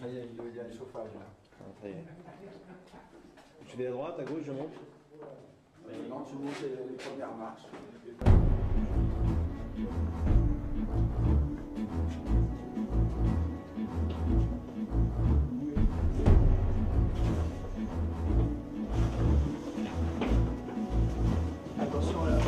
ça y est, il y a le chauffage là. Ah, ça y est. Tu vais à droite, à gauche, je monte. Non, tu montes les premières marches. Attention là.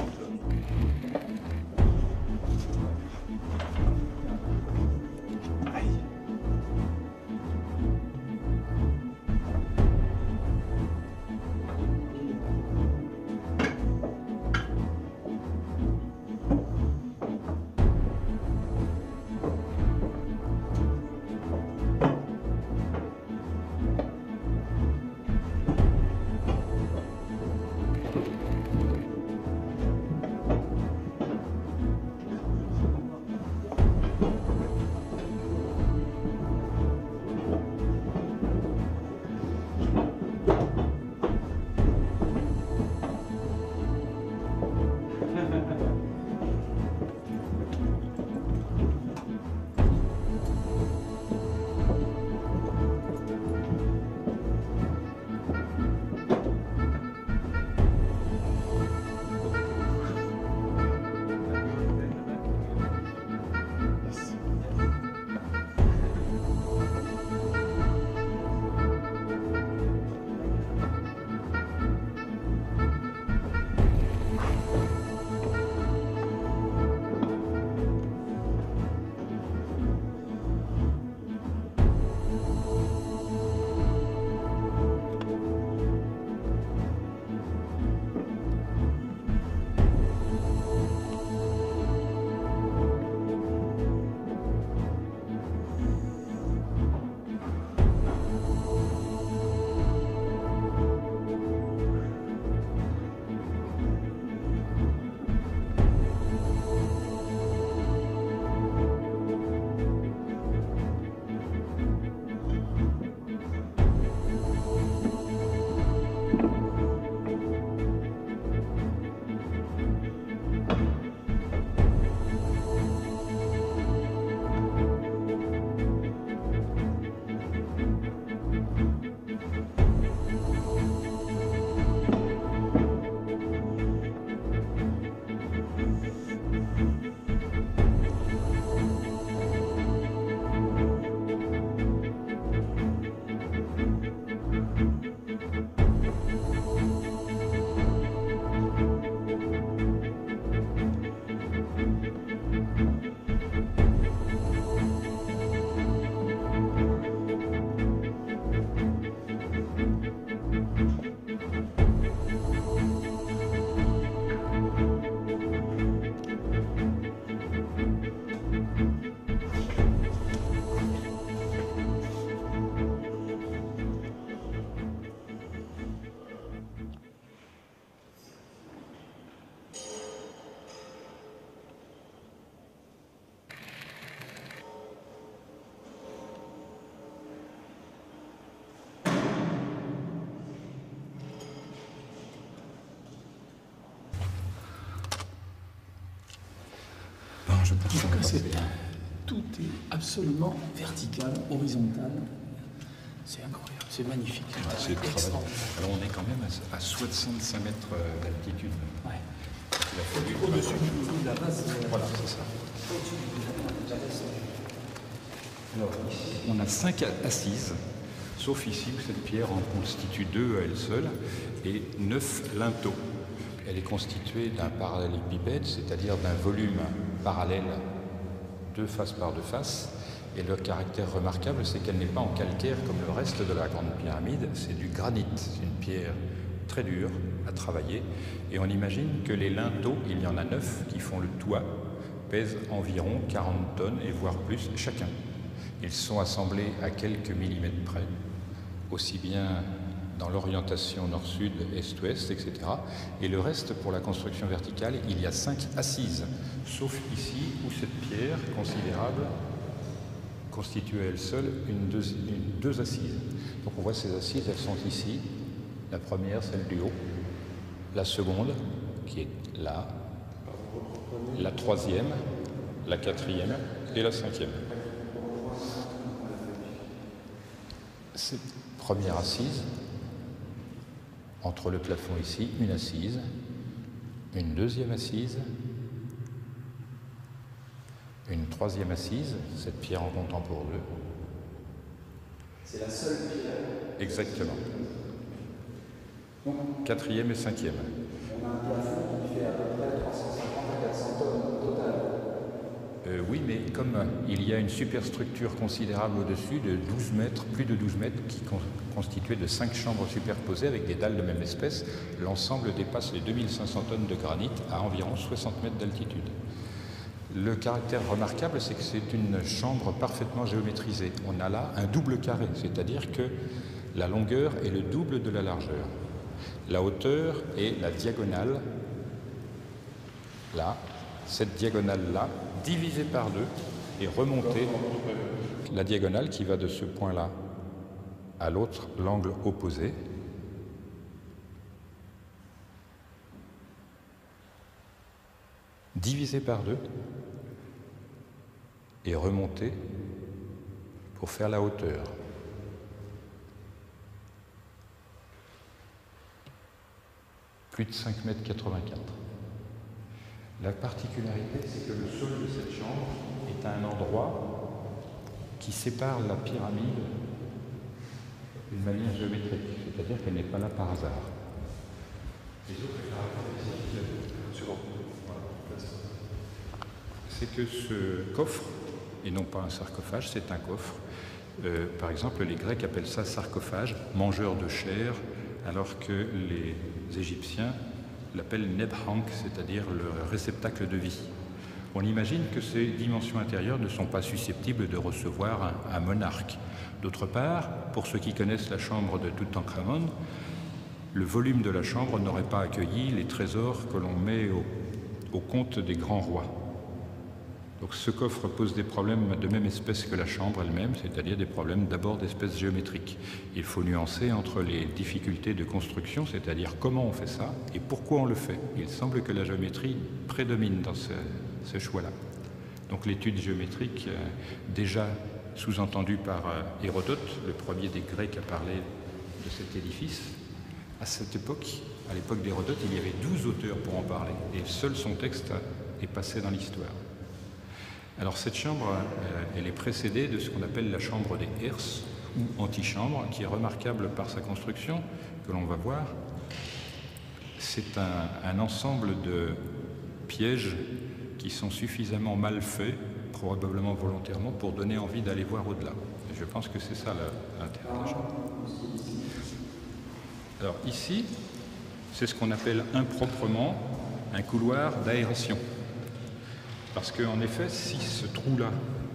Je pense que tout est absolument vertical, horizontal. C'est incroyable, c'est magnifique. C'est extraordinaire. Alors on est quand même à 65 mètres d'altitude. Ouais. Il a fallu Au-dessus du niveau de la base. Voilà, c'est ça. Au-dessus du niveau de la base. Alors, ici, on a 5 assises, sauf ici où cette pierre en constitue 2 à elle seule et 9 linteaux. Elle est constituée d'un parallélépipède, c'est-à-dire d'un volume parallèle 2 faces par 2 faces. Et le caractère remarquable, c'est qu'elle n'est pas en calcaire comme le reste de la grande pyramide, c'est du granit. C'est une pierre très dure à travailler. Et on imagine que les linteaux, il y en a 9 qui font le toit, pèsent environ 40 tonnes et voire plus chacun. Ils sont assemblés à quelques millimètres près, aussi bien dans l'orientation nord-sud, est-ouest, etc. Et le reste, pour la construction verticale, il y a 5 assises, sauf ici où cette pierre considérable constitue à elle seule deux assises. Donc on voit ces assises, elles sont ici. La première, celle du haut. La seconde, qui est là. La troisième, la quatrième et la cinquième. Cette première assise, entre le plafond ici, une assise, une deuxième assise, une troisième assise, cette pierre en comptant pour deux. C'est la seule pierre. Exactement. Quatrième et cinquième. On a un plafond qui fait à peu près 350 à 400 tonnes total. Oui, mais comme il y a une superstructure considérable au-dessus de 12 mètres, plus de 12 mètres, qui constituée de 5 chambres superposées avec des dalles de même espèce, l'ensemble dépasse les 2500 tonnes de granit à environ 60 mètres d'altitude. Le caractère remarquable, c'est que c'est une chambre parfaitement géométrisée. On a là un double carré, c'est-à-dire que la longueur est le double de la largeur. La hauteur est la diagonale, là, cette diagonale-là, divisée par deux et remontée, la diagonale qui va de ce point-là à l'autre, l'angle opposé. Divisée par deux et remontée pour faire la hauteur. Plus de 5,84 m. La particularité, c'est que le sol de cette chambre est à un endroit qui sépare la pyramide d'une manière géométrique, c'est-à-dire qu'elle n'est pas là par hasard. Les autres caractéristiques, c'est que ce coffre, et non pas un sarcophage, c'est un coffre. Par exemple, les Grecs appellent ça sarcophage, mangeur de chair, alors que les Égyptiens l'appellent nebhank, c'est-à-dire le réceptacle de vie. On imagine que ces dimensions intérieures ne sont pas susceptibles de recevoir un monarque. D'autre part, pour ceux qui connaissent la chambre de Toutankhamon, le volume de la chambre n'aurait pas accueilli les trésors que l'on met au compte des grands rois. Donc ce coffre pose des problèmes de même espèce que la chambre elle-même, c'est-à-dire des problèmes d'abord d'espèce géométrique. Il faut nuancer entre les difficultés de construction, c'est-à-dire comment on fait ça et pourquoi on le fait. Il semble que la géométrie prédomine dans ce choix-là. Donc l'étude géométrique, déjà sous-entendue par Hérodote, le premier des Grecs à parler de cet édifice, à cette époque, à l'époque d'Hérodote, il y avait 12 auteurs pour en parler, et seul son texte est passé dans l'histoire. Alors cette chambre, elle est précédée de ce qu'on appelle la chambre des herses, ou antichambre, qui est remarquable par sa construction, que l'on va voir. C'est un ensemble de pièges qui sont suffisamment mal faits, probablement volontairement, pour donner envie d'aller voir au-delà. Je pense que c'est ça l'intérêt de la chambre. Alors ici, c'est ce qu'on appelle improprement un couloir d'aération. Parce qu'en effet, si ce trou-là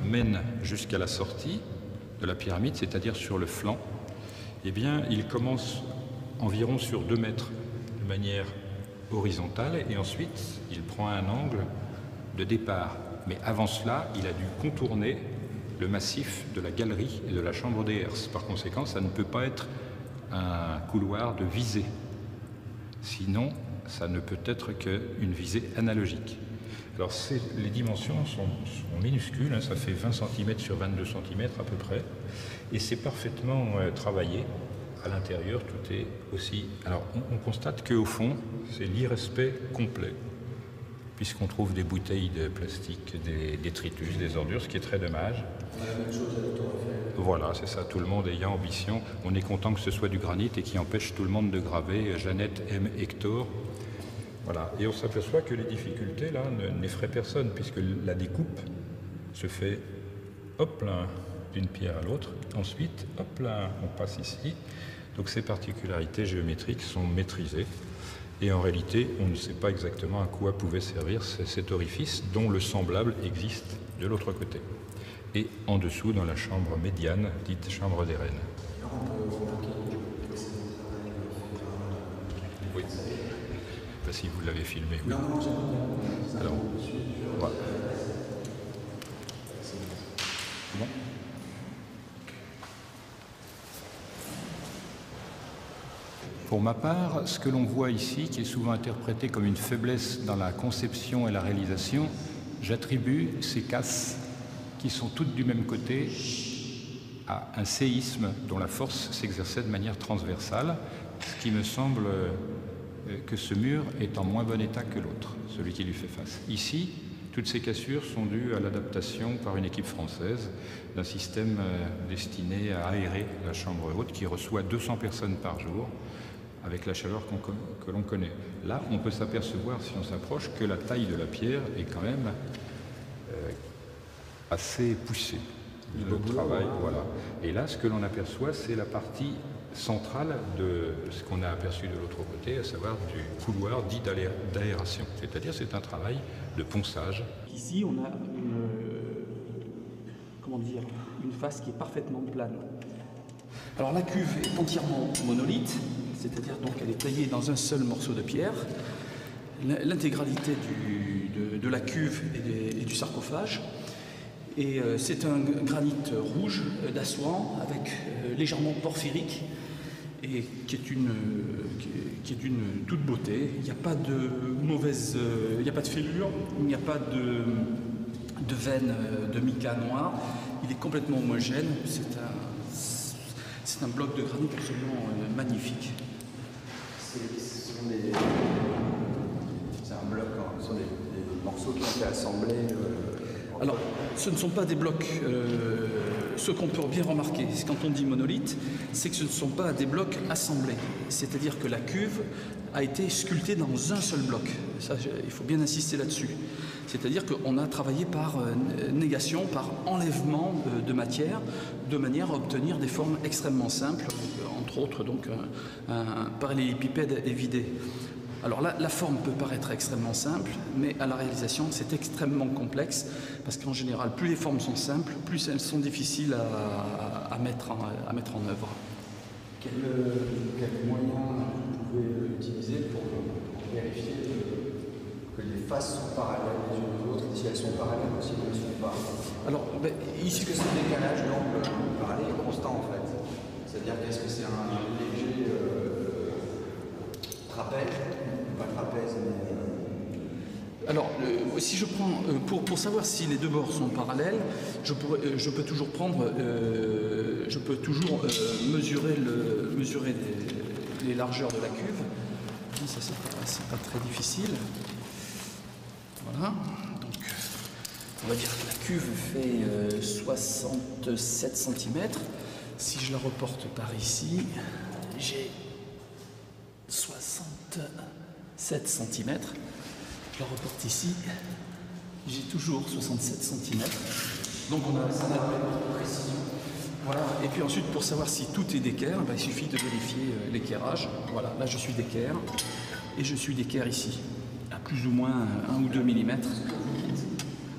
mène jusqu'à la sortie de la pyramide, c'est-à-dire sur le flanc, eh bien, il commence environ sur 2 mètres de manière horizontale et ensuite, il prend un angle de départ. Mais avant cela, il a dû contourner le massif de la galerie et de la chambre des herses. Par conséquent, ça ne peut pas être un couloir de visée. Sinon, ça ne peut être qu'une visée analogique. Alors les dimensions sont minuscules, hein, ça fait 20 cm sur 22 cm à peu près, et c'est parfaitement travaillé. À l'intérieur, tout est aussi... Alors on constate qu'au fond, c'est l'irrespect complet, puisqu'on trouve des bouteilles de plastique, des détritus, des ordures, ce qui est très dommage. On a la même chose à l'autorefait. Voilà, c'est ça, tout le monde ayant ambition. On est content que ce soit du granit et qui empêche tout le monde de graver. Jeannette aime Hector. Voilà, et on s'aperçoit que les difficultés, là, n'effraient personne, puisque la découpe se fait, hop là, d'une pierre à l'autre. Ensuite, hop là, on passe ici. Donc ces particularités géométriques sont maîtrisées. Et en réalité, on ne sait pas exactement à quoi pouvait servir cet orifice, dont le semblable existe de l'autre côté. Et en dessous, dans la chambre médiane, dite chambre des reines. Oui. Pas si vous l'avez filmé. Oui. Non, j'ai pas. Alors, voilà. Bon. Pour ma part, ce que l'on voit ici, qui est souvent interprété comme une faiblesse dans la conception et la réalisation, j'attribue ces casses qui sont toutes du même côté à un séisme dont la force s'exerçait de manière transversale, ce qui me semble que ce mur est en moins bon état que l'autre, celui qui lui fait face. Ici, toutes ces cassures sont dues à l'adaptation par une équipe française d'un système destiné à aérer la chambre haute qui reçoit 200 personnes par jour avec la chaleur que l'on connaît. Là, on peut s'apercevoir, si on s'approche, que la taille de la pierre est quand même assez poussée. Le travail, voilà. Et là, ce que l'on aperçoit, c'est la partie centrale de ce qu'on a aperçu de l'autre côté, à savoir du couloir dit d'aération. C'est-à-dire, c'est un travail de ponçage. Ici, on a une face qui est parfaitement plane. Alors la cuve est entièrement monolithe, c'est-à-dire donc elle est taillée dans un seul morceau de pierre. L'intégralité de la cuve et du sarcophage. Et c'est un granit rouge d'Assouan avec légèrement porphyrique et qui est d'une toute beauté. Il n'y a pas de mauvaise, il n'y a pas de fêlure, il n'y a pas de veine de mica noir. Il est complètement homogène. C'est un bloc de granit absolument magnifique. C'est un bloc, ce sont des morceaux qui ont été assemblés. Alors, ce ne sont pas des blocs. Ce qu'on peut bien remarquer, quand on dit monolithe, c'est que ce ne sont pas des blocs assemblés. C'est-à-dire que la cuve a été sculptée dans un seul bloc. Ça, il faut bien insister là-dessus. C'est-à-dire qu'on a travaillé par négation, par enlèvement de matière, de manière à obtenir des formes extrêmement simples, entre autres donc un parallélépipède évidé. Alors là, la forme peut paraître extrêmement simple, mais à la réalisation, c'est extrêmement complexe, parce qu'en général, plus les formes sont simples, plus elles sont difficiles à mettre en œuvre. Quel moyen vous pouvez utiliser pour vérifier que les faces sont parallèles les unes aux autres, si elles sont parallèles ou si elles ne sont pas? Alors, est-ce que ce décalage d'angle parallèle est constant en fait? C'est-à-dire qu'est-ce que c'est un léger trapèze? Pas trapèze, mais... Alors, si je prends, pour savoir si les deux bords sont parallèles, je peux toujours mesurer les largeurs de la cuve. Ça, c'est pas très difficile. Voilà. Donc, on va dire que la cuve fait 67 cm. Si je la reporte par ici, j'ai 67 cm. Je la reporte ici, j'ai toujours 67 cm. Donc on a une précision. Voilà. Et puis ensuite, pour savoir si tout est d'équerre, il suffit de vérifier l'équerrage. Voilà, là je suis d'équerre et je suis d'équerre ici, à plus ou moins 1 ou 2 mm.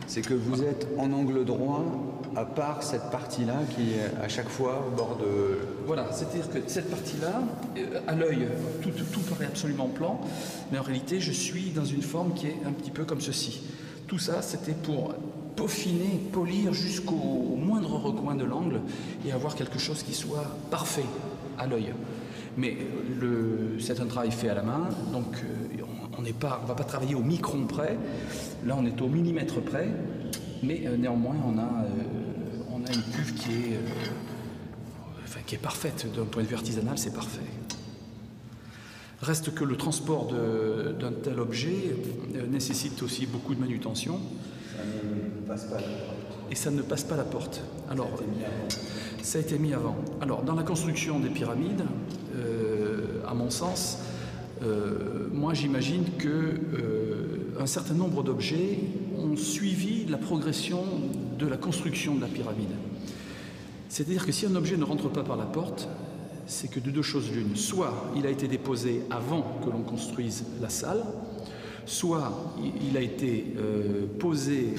C'est que vous êtes en angle droit, à part cette partie-là qui est à chaque fois au bord de... Voilà, c'est-à-dire que cette partie-là, à l'œil, tout paraît absolument plan, mais en réalité, je suis dans une forme qui est un petit peu comme ceci. Tout ça, c'était pour peaufiner, polir jusqu'au moindre recoin de l'angle et avoir quelque chose qui soit parfait à l'œil. Mais c'est un travail fait à la main, donc on ne va pas travailler au micron près. Là, on est au millimètre près, mais néanmoins, on a une cuve qui est parfaite. D'un point de vue artisanal, c'est parfait. Reste que le transport d'un tel objet nécessite aussi beaucoup de manutention. Ça ne passe pas la porte. Et ça ne passe pas la porte. Alors, ça a été mis avant. Alors, dans la construction des pyramides, à mon sens, moi j'imagine qu'un certain nombre d'objets ont suivi la progression de la construction de la pyramide. C'est-à-dire que si un objet ne rentre pas par la porte, c'est que de deux choses l'une. Soit il a été déposé avant que l'on construise la salle, soit il a été posé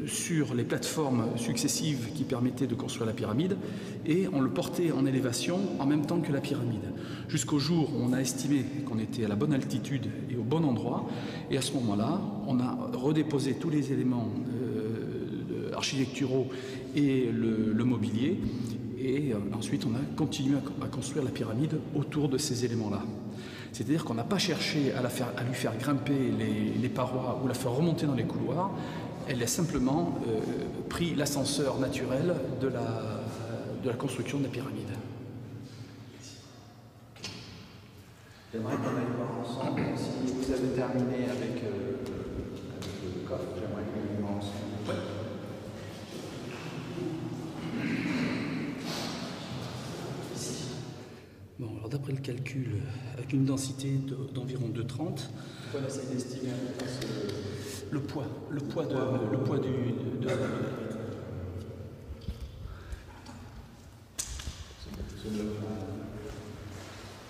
sur les plateformes successives qui permettaient de construire la pyramide et on le portait en élévation en même temps que la pyramide. Jusqu'au jour où on a estimé qu'on était à la bonne altitude et au bon endroit et à ce moment-là, on a redéposé tous les éléments architecturaux et le mobilier et ensuite on a continué à construire la pyramide autour de ces éléments-là. C'est-à-dire qu'on n'a pas cherché à lui faire grimper les parois ou la faire remonter dans les couloirs. Elle a simplement pris l'ascenseur naturel de la de la construction de la pyramide. J'aimerais qu'on aille voir ensemble, si vous avez terminé avec le coffre, j'aimerais qu'on aille voir ensemble. Ouais. Bon, alors d'après le calcul, avec une densité d'environ 2,30, On essaie d'estimer un peu le poids de la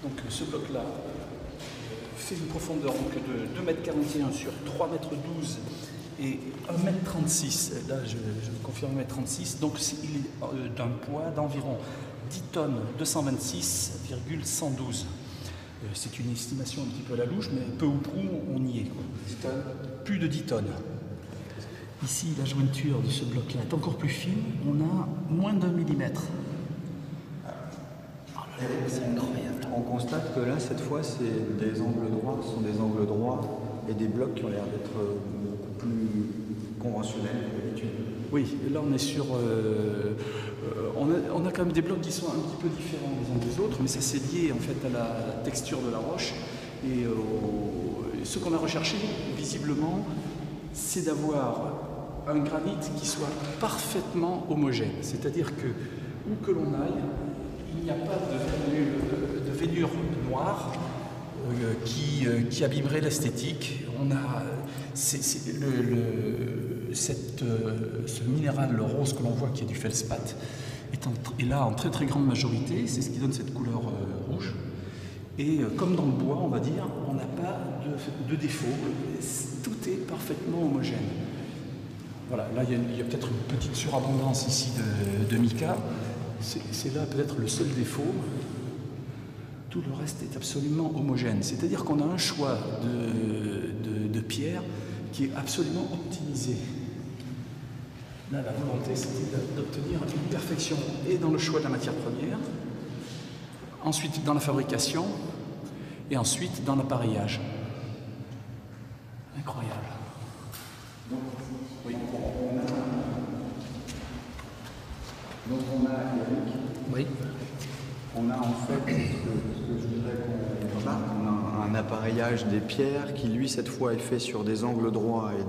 Donc ce bloc-là fait une profondeur donc, de 2,41 m sur 3,12 m et 1,36 m. Là, je confirme 1,36 m. Donc il est d'un poids d'environ 10 tonnes 226,112. C'est une estimation un petit peu à la louche, mais peu ou prou, on y est. Quoi. 10 tonnes. Plus de 10 tonnes. Ici, la jointure de ce bloc-là est encore plus fine. On a moins d'1 millimètre. C'est incroyable. On constate que là, cette fois, c'est des angles droits, ce sont des angles droits et des blocs qui ont l'air d'être beaucoup plus conventionnels que d'habitude. Oui, là on est sur... on a quand même des blocs qui sont un petit peu différents les uns des autres, mais ça c'est lié en fait à la texture de la roche. Et ce qu'on a recherché, visiblement, c'est d'avoir un granit qui soit parfaitement homogène. C'est-à-dire que, où que l'on aille, il n'y a pas de vénure noire qui abîmerait l'esthétique. On a ce minéral rose que l'on voit qui est du feldspath est là en très très grande majorité. C'est ce qui donne cette couleur rouge. Et comme dans le bois, on va dire, on n'a pas de défaut. Tout est parfaitement homogène. Voilà, là il y a peut-être une petite surabondance ici de mica. C'est là peut-être le seul défaut. Tout le reste est absolument homogène. C'est-à-dire qu'on a un choix de pierre qui est absolument optimisé. Là, la volonté, c'était d'obtenir une perfection et dans le choix de la matière première, ensuite dans la fabrication et ensuite dans l'appareillage. Incroyable. Oui. Donc on a Eric. Oui. On a en fait, ce que je voudrais qu'on remarque, on a un appareillage des pierres qui, lui, cette fois, est fait sur des angles droits et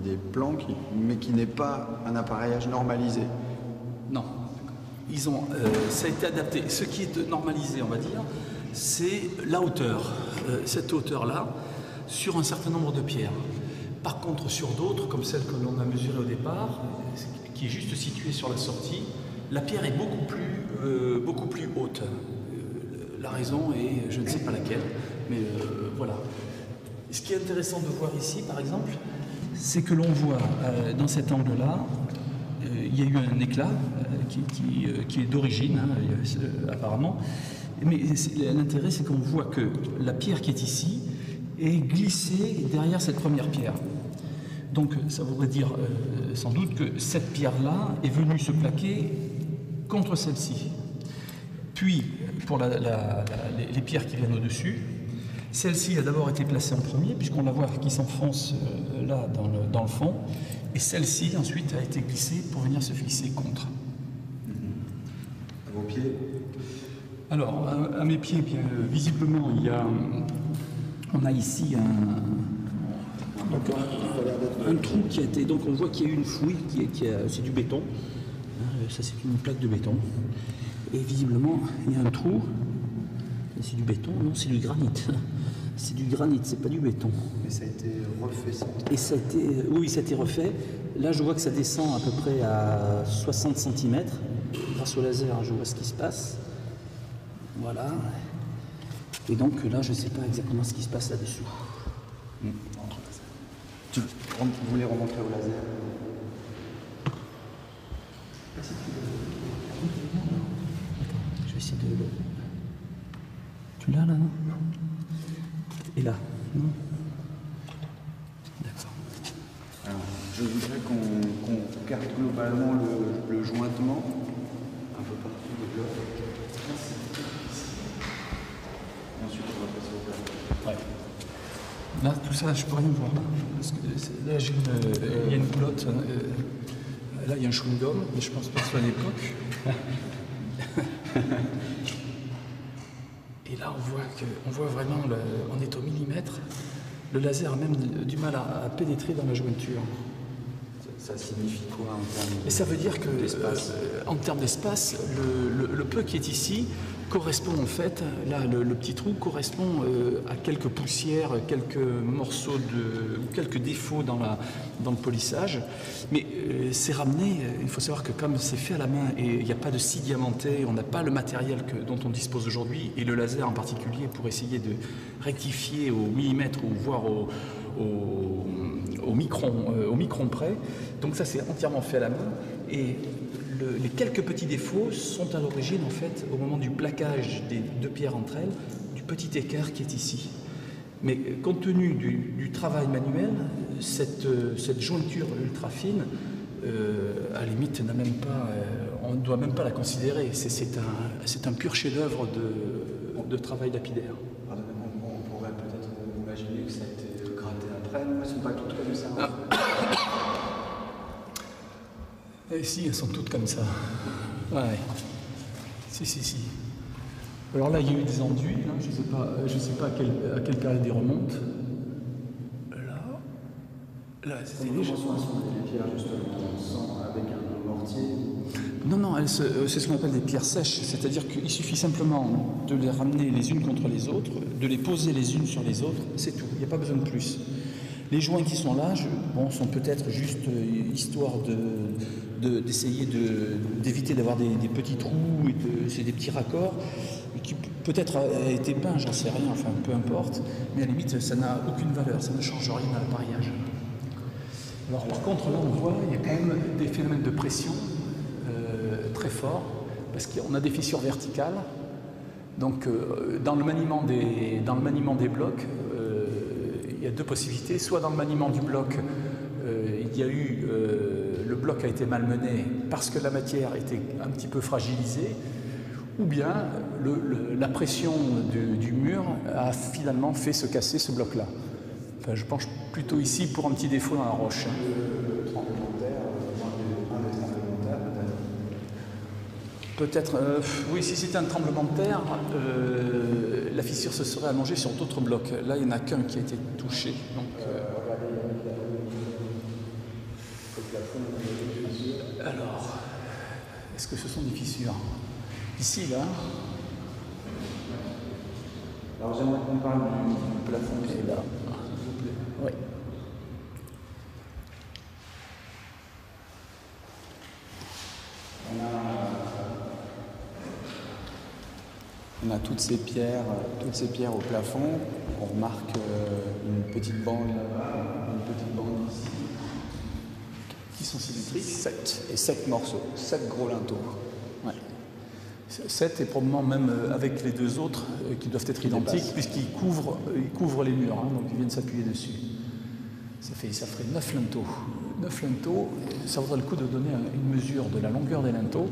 des plans, mais qui n'est pas un appareillage normalisé. Non. Ça a été adapté. Ce qui est normalisé, on va dire, c'est la hauteur. Cette hauteur-là, sur un certain nombre de pierres. Par contre, sur d'autres, comme celle que l'on a mesurée au départ, qui est juste située sur la sortie, la pierre est beaucoup plus haute. La raison est, je ne sais pas laquelle, mais voilà. Ce qui est intéressant de voir ici, par exemple, c'est que l'on voit dans cet angle-là, il y a eu un éclat qui est d'origine, hein, apparemment. Mais l'intérêt, c'est qu'on voit que la pierre qui est ici est glissée derrière cette première pierre. Donc, ça voudrait dire sans doute que cette pierre-là est venue se plaquer contre celle-ci. Puis, pour les pierres qui viennent au-dessus, celle-ci a d'abord été placée en premier, puisqu'on la voit qui s'enfonce là dans le fond, et celle-ci ensuite a été glissée pour venir se fixer contre. À vos pieds? Alors, à mes pieds, bien, visiblement, on a ici un trou qui a été... Donc on voit qu'il y a eu une fouille, c'est du béton. Ça, c'est une plaque de béton. Et visiblement, il y a un trou. C'est du béton? Non, c'est du granit. C'est du granit, c'est pas du béton. Mais ça a été refait, ça. Et ça a été... Oui, ça a été refait. Là, je vois que ça descend à peu près à 60 cm. Grâce au laser, je vois ce qui se passe. Voilà. Et donc là, je ne sais pas exactement ce qui se passe là-dessous. Vous voulez remontrer au laser? Je vais essayer de... Tu l'as là, non? Et là, non? D'accord. Alors, je voudrais qu'on regarde globalement le jointement un peu partout des blocs. Et ensuite, on va passer au bloc. Ouais. Là, tout ça, je peux rien voir. Parce que là, il y a une culotte. Là, il y a un chewing-gum, mais je pense pas que ce soit à l'époque. Et là, on voit vraiment, on est au millimètre. Le laser a même du mal à pénétrer dans la jointure. Ça signifie quoi en termes Et ça veut dire que, d'espace en termes d'espace, le peu qui est ici correspond en fait, là le petit trou correspond à quelques poussières, quelques morceaux ou quelques défauts dans le polissage. Mais c'est ramené, il faut savoir que comme c'est fait à la main et il n'y a pas de scie diamantée, on n'a pas le matériel dont on dispose aujourd'hui, et le laser en particulier pour essayer de rectifier au millimètre ou voire au micron près. Donc ça c'est entièrement fait à la main et les quelques petits défauts sont à l'origine en fait au moment du plaquage des deux pierres entre elles du petit écart qui est ici. Mais compte tenu du travail manuel, cette jointure ultra fine, à la limite n'a même pas, on ne doit même pas la considérer. C'est un pur chef-d'œuvre de travail lapidaire. On pourrait peut-être imaginer que ça a été gratté après. Elles ne sont pas toutes comme ça. Ah. Et si, elles sont toutes comme ça. Ouais. Si. Alors là, il y a eu des enduits. Hein. Je ne sais pas à quelle période ils remontent. Là, c'était déjà. Les pierres justement sans avec un mortier. Non, c'est ce qu'on appelle des pierres sèches. C'est-à-dire qu'il suffit simplement de les ramener les unes contre les autres, de les poser les unes sur les autres. C'est tout. Il n'y a pas besoin de plus. Les joints qui sont là, sont peut-être juste histoire d'essayer d'éviter d'avoir des petits trous et c'est des petits raccords qui peut-être a été peint, j'en sais rien, enfin peu importe, mais à la limite ça n'a aucune valeur, ça ne change rien à l'appareillage. Alors par contre là on voit il y a quand même des phénomènes de pression très forts parce qu'on a des fissures verticales. Donc dans le maniement des blocs, il y a deux possibilités. Soit dans le maniement du bloc, il y a eu le bloc a été malmené parce que la matière était un petit peu fragilisée, ou bien la pression du mur a finalement fait se casser ce bloc-là. Enfin, je penche plutôt ici pour un petit défaut dans la roche. Le tremblement de terre, un des tremblements de terre peut-être. Peut-être, oui, si c'était un tremblement de terre, la fissure se serait allongée sur d'autres blocs. Là, il n'y en a qu'un qui a été touché. Donc, alors, est-ce que ce sont des fissures? Ici, là. Alors j'aimerais qu'on parle du plafond qui est là. Oui. On a toutes ces pierres au plafond. On remarque une petite bande ici. Qui sont symétriques? 7 et 7 morceaux, 7 gros linteaux. Ouais. 7 et probablement même avec les deux autres qui doivent être identiques puisqu'ils couvrent les murs, hein, donc ils viennent s'appuyer dessus. Ça ferait 9 linteaux. 9 linteaux, ça vaudrait le coup de donner une mesure de la longueur des linteaux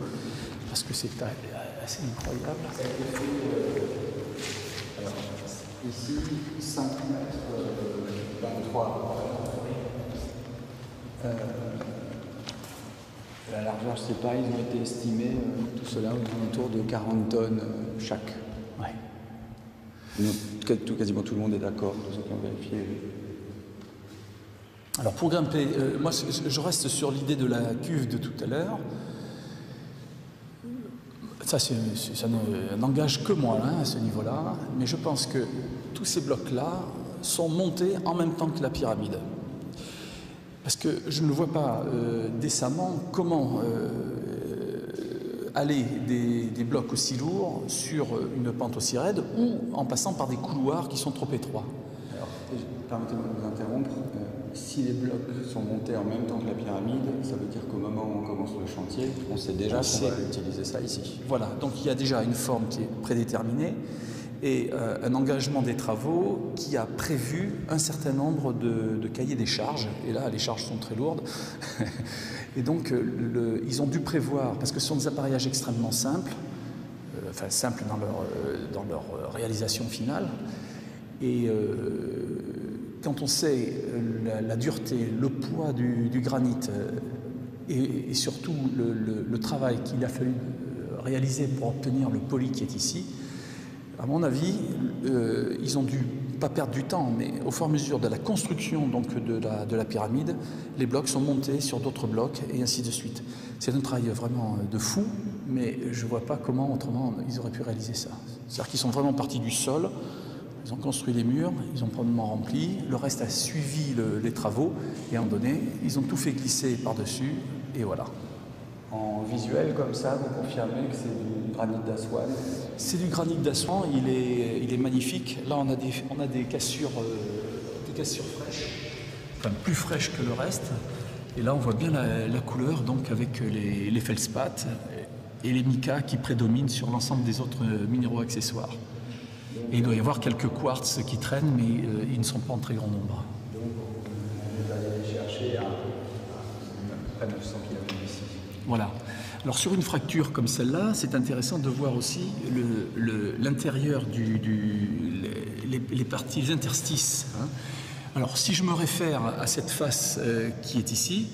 parce que c'est assez incroyable. Alors, ici, 5 mètres 23. La largeur, c'est pareil, ils ont été estimés, tout cela, autour de 40 tonnes chaque. Ouais. Quasiment tout le monde est d'accord, tous ceux qui ont vérifié. Alors pour grimper, moi je reste sur l'idée de la cuve de tout à l'heure. Ça n'engage que moi hein, à ce niveau-là, mais je pense que tous ces blocs-là sont montés en même temps que la pyramide. Parce que je ne vois pas décemment comment aller des blocs aussi lourds sur une pente aussi raide ou en passant par des couloirs qui sont trop étroits. Alors, permettez-moi de vous interrompre. Si les blocs sont montés en même temps que la pyramide, ça veut dire qu'au moment où on commence le chantier, on sait déjà qu'on va utiliser ça ici. Voilà, donc il y a déjà une forme qui est prédéterminée et un engagement des travaux qui a prévu un certain nombre de cahiers des charges. Et là, les charges sont très lourdes. Et donc, ils ont dû prévoir, parce que ce sont des appareillages extrêmement simples, enfin simples dans leur réalisation finale, et quand on sait la dureté, le poids du granit et surtout le travail qu'il a fallu réalisé pour obtenir le poli qui est ici, à mon avis, ils ont dû pas perdre du temps, mais au fur et à mesure de la construction donc, de la pyramide, les blocs sont montés sur d'autres blocs et ainsi de suite. C'est un travail vraiment de fou, mais je ne vois pas comment autrement ils auraient pu réaliser ça. C'est-à-dire qu'ils sont vraiment partis du sol, ils ont construit les murs, ils ont probablement rempli, le reste a suivi les travaux, et à un moment donné, ils ont tout fait glisser par-dessus, et voilà. En visuel comme ça, vous confirmez que c'est du granit d'Aswan? C'est du granit d'Aswan, il est magnifique. Là, on a des cassures fraîches, enfin plus fraîches que le reste. Et là, on voit bien la couleur, donc avec les feldspaths et les micas qui prédominent sur l'ensemble des autres minéraux accessoires. Et il doit y avoir quelques quartz qui traînent, mais ils ne sont pas en très grand nombre. Donc, on est allé chercher à près de 900 km d'ici. Voilà. Alors sur une fracture comme celle-là, c'est intéressant de voir aussi l'intérieur les parties, les interstices. Hein. Alors si je me réfère à cette face qui est ici,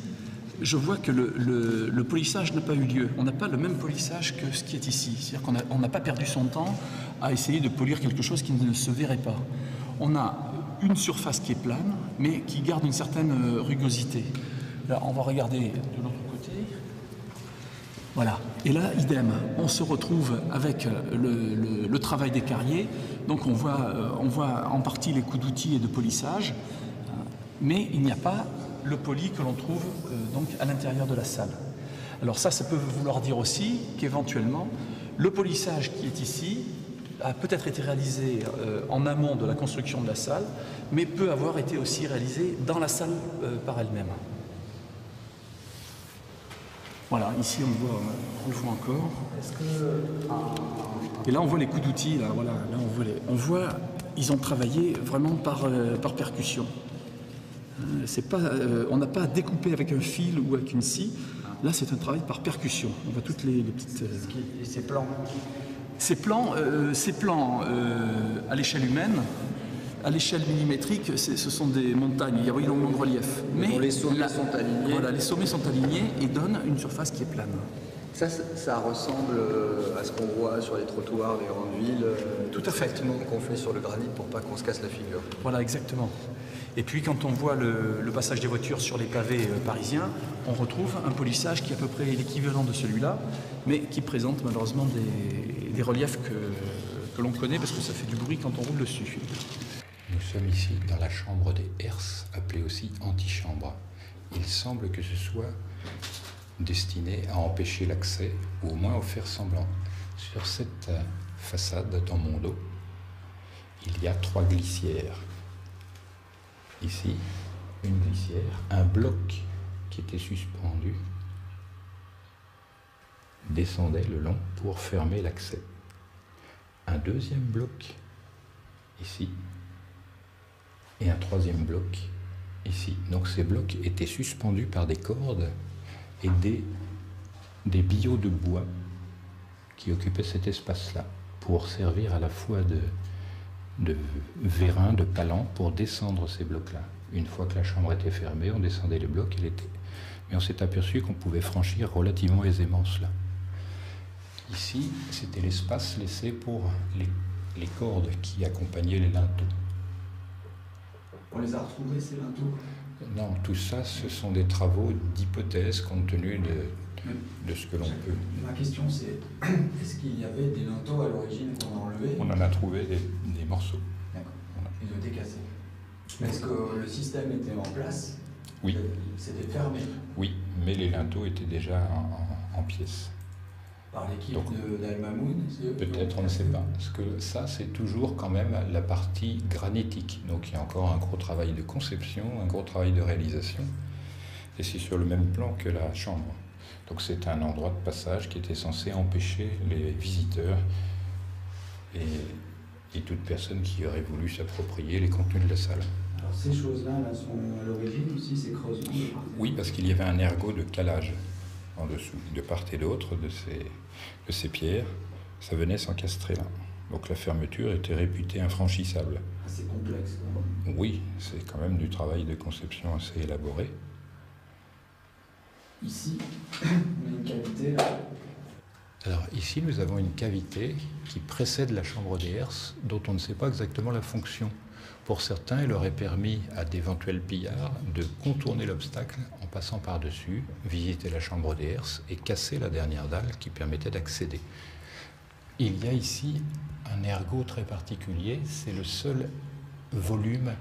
je vois que le polissage n'a pas eu lieu. On n'a pas le même polissage que ce qui est ici. C'est-à-dire qu'on n'a pas perdu son temps à essayer de polir quelque chose qui ne se verrait pas. On a une surface qui est plane, mais qui garde une certaine rugosité. Là, on va regarder de l'autre côté. Voilà. Et là, idem, on se retrouve avec le travail des carriers. Donc on voit en partie les coups d'outils et de polissage, mais il n'y a pas le poli que l'on trouve donc à l'intérieur de la salle. Alors ça peut vouloir dire aussi qu'éventuellement, le polissage qui est ici a peut-être été réalisé en amont de la construction de la salle, mais peut avoir été aussi réalisé dans la salle par elle-même. Voilà, ici on le voit encore. Et là on voit les coups d'outils, là, voilà, là on voit ils ont travaillé vraiment par percussion. On n'a pas découpé avec un fil ou avec une scie. Là c'est un travail par percussion. On voit toutes les petites. Et ces plans. Ces plans à l'échelle humaine. À l'échelle millimétrique, ce sont des montagnes, il y a énormément de relief. Mais les sommets sont alignés. Voilà, les sommets sont alignés et donnent une surface qui est plane. Ça ressemble à ce qu'on voit sur les trottoirs des grandes villes. Tout à fait. Qu'on fait sur le granit pour pas qu'on se casse la figure. Voilà, exactement. Et puis quand on voit le passage des voitures sur les pavés parisiens, on retrouve un polissage qui est à peu près l'équivalent de celui-là, mais qui présente malheureusement des reliefs que l'on connaît parce que ça fait du bruit quand on roule dessus. Nous sommes ici dans la chambre des herses, appelée aussi antichambre. Il semble que ce soit destiné à empêcher l'accès, ou au moins à faire semblant. Sur cette façade, dans mon dos, il y a 3 glissières. Ici, une glissière, un bloc qui était suspendu descendait le long pour fermer l'accès. Un deuxième bloc ici et un troisième bloc ici. Donc ces blocs étaient suspendus par des cordes et des billots de bois qui occupaient cet espace-là pour servir à la fois de vérin, de palan pour descendre ces blocs-là. Une fois que la chambre était fermée, on descendait les blocs mais on s'est aperçu qu'on pouvait franchir relativement aisément cela. Ici, c'était l'espace laissé pour les cordes qui accompagnaient les linteaux. On les a retrouvés, ces linteaux? Non, tout ça, ce sont des travaux d'hypothèse compte tenu de ce que l'on peut. Ma question, c'est est-ce qu'il y avait des linteaux à l'origine qu'on a enlevés? On en a trouvé des morceaux. D'accord. Ils ont été cassés. Est-ce que le système était en place? Oui. C'était fermé? Oui, mais les linteaux étaient déjà en pièces. Par l'équipe d'Al Mamoun? Peut-être, on ne sait pas. Parce que ça, c'est toujours quand même la partie granitique. Donc il y a encore un gros travail de conception, un gros travail de réalisation. Et c'est sur le même plan que la chambre. Donc c'est un endroit de passage qui était censé empêcher les visiteurs et toute personne qui aurait voulu s'approprier les contenus de la salle. Alors ces choses-là là, sont à l'origine aussi, ces creusements? Oui, parce qu'il y avait un ergot de calage en dessous, de part et d'autre de ces pierres. Ça venait s'encastrer là. Donc la fermeture était réputée infranchissable. C'est complexe. Oui, c'est quand même du travail de conception assez élaboré. Ici, on a une cavité là. Alors ici, nous avons une cavité qui précède la chambre des herses, dont on ne sait pas exactement la fonction. Pour certains, elle aurait permis à d'éventuels pillards de contourner l'obstacle en passant par-dessus, visiter la chambre des herses et casser la dernière dalle qui permettait d'accéder. Il y a ici un ergot très particulier, c'est le seul volume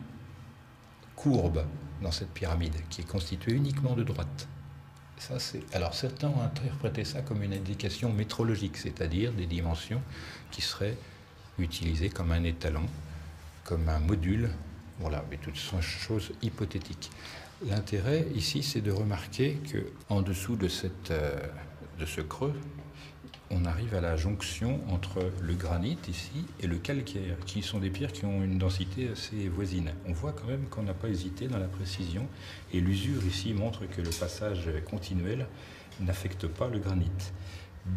courbe dans cette pyramide, qui est constituée uniquement de droite. Ça, alors certains ont interprété ça comme une indication métrologique, c'est-à-dire des dimensions qui seraient utilisées comme un étalon, comme un module, voilà, mais toutes sont choses hypothétiques. L'intérêt ici, c'est de remarquer qu'en dessous de ce creux, on arrive à la jonction entre le granit ici et le calcaire, qui sont des pierres qui ont une densité assez voisine. On voit quand même qu'on n'a pas hésité dans la précision, et l'usure ici montre que le passage continuel n'affecte pas le granit.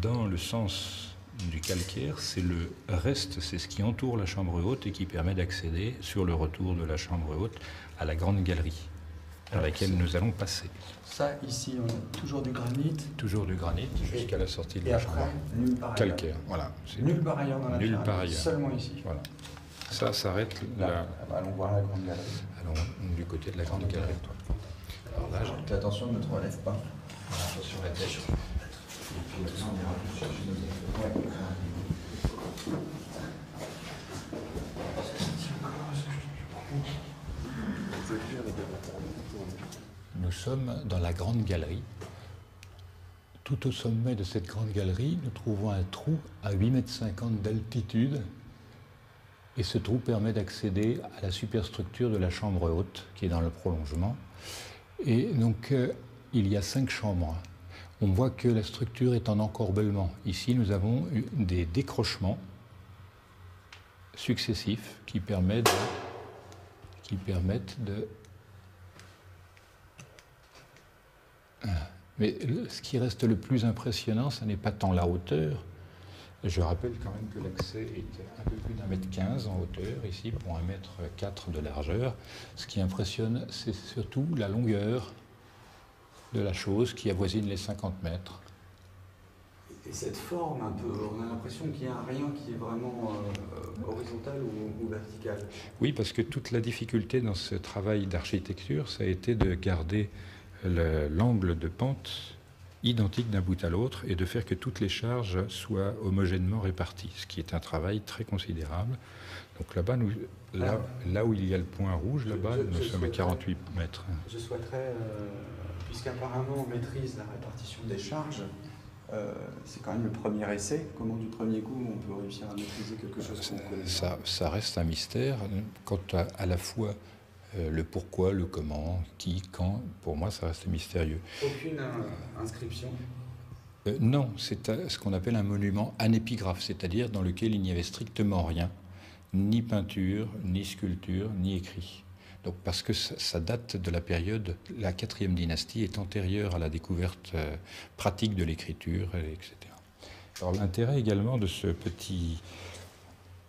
Dans le sens du calcaire, c'est le reste, c'est ce qui entoure la chambre haute et qui permet d'accéder, sur le retour de la chambre haute, à la grande galerie, par laquelle nous allons passer. Ça, ici, on a toujours du granit. Toujours du granit jusqu'à la sortie de la chambre. Et après, nulle part ailleurs. Calcaire, voilà. Nulle part ailleurs dans la Nulle pyramide, part ailleurs. seulement ici. Voilà. Ça s'arrête là. Allons voir la grande galerie. Allons du côté de la grande galerie. Alors là, Fais attention, ne te relève pas. sur la tête. Nous sommes dans la grande galerie. Tout au sommet de cette grande galerie, nous trouvons un trou à 8,50 m d'altitude. Et ce trou permet d'accéder à la superstructure de la chambre haute, qui est dans le prolongement. Et donc, il y a 5 chambres. On voit que la structure est en encorbellement. Ici, nous avons des décrochements successifs qui permettent de... Mais ce qui reste le plus impressionnant, ce n'est pas tant la hauteur. Je rappelle quand même que l'accès est un peu plus d'1,15 m en hauteur, ici, pour 1,4 m de largeur. Ce qui impressionne, c'est surtout la longueur de la chose qui avoisine les 50 mètres. Et cette forme, un peu, on a l'impression qu'il n'y a rien qui est vraiment horizontal ou vertical. Oui, parce que toute la difficulté dans ce travail d'architecture, ça a été de garder l'angle de pente identique d'un bout à l'autre et de faire que toutes les charges soient homogènement réparties, ce qui est un travail très considérable. Donc là-bas, là où il y a le point rouge, là-bas, nous sommes à 48 mètres. Je souhaiterais, puisqu'apparemment on maîtrise la répartition des charges, c'est quand même le premier essai. Comment du premier coup on peut réussir à maîtriser quelque chose qu'on connaît? Ça reste un mystère. Quant à la fois le pourquoi, le comment, qui, quand, pour moi, ça reste mystérieux. Aucune inscription? Non, c'est ce qu'on appelle un monument anépigraphe, c'est-à-dire dans lequel il n'y avait strictement rien, ni peinture, ni sculpture, ni écrit. Donc, parce que ça date de la période, la 4e dynastie est antérieure à la découverte pratique de l'écriture, etc. Alors, l'intérêt également de ce petit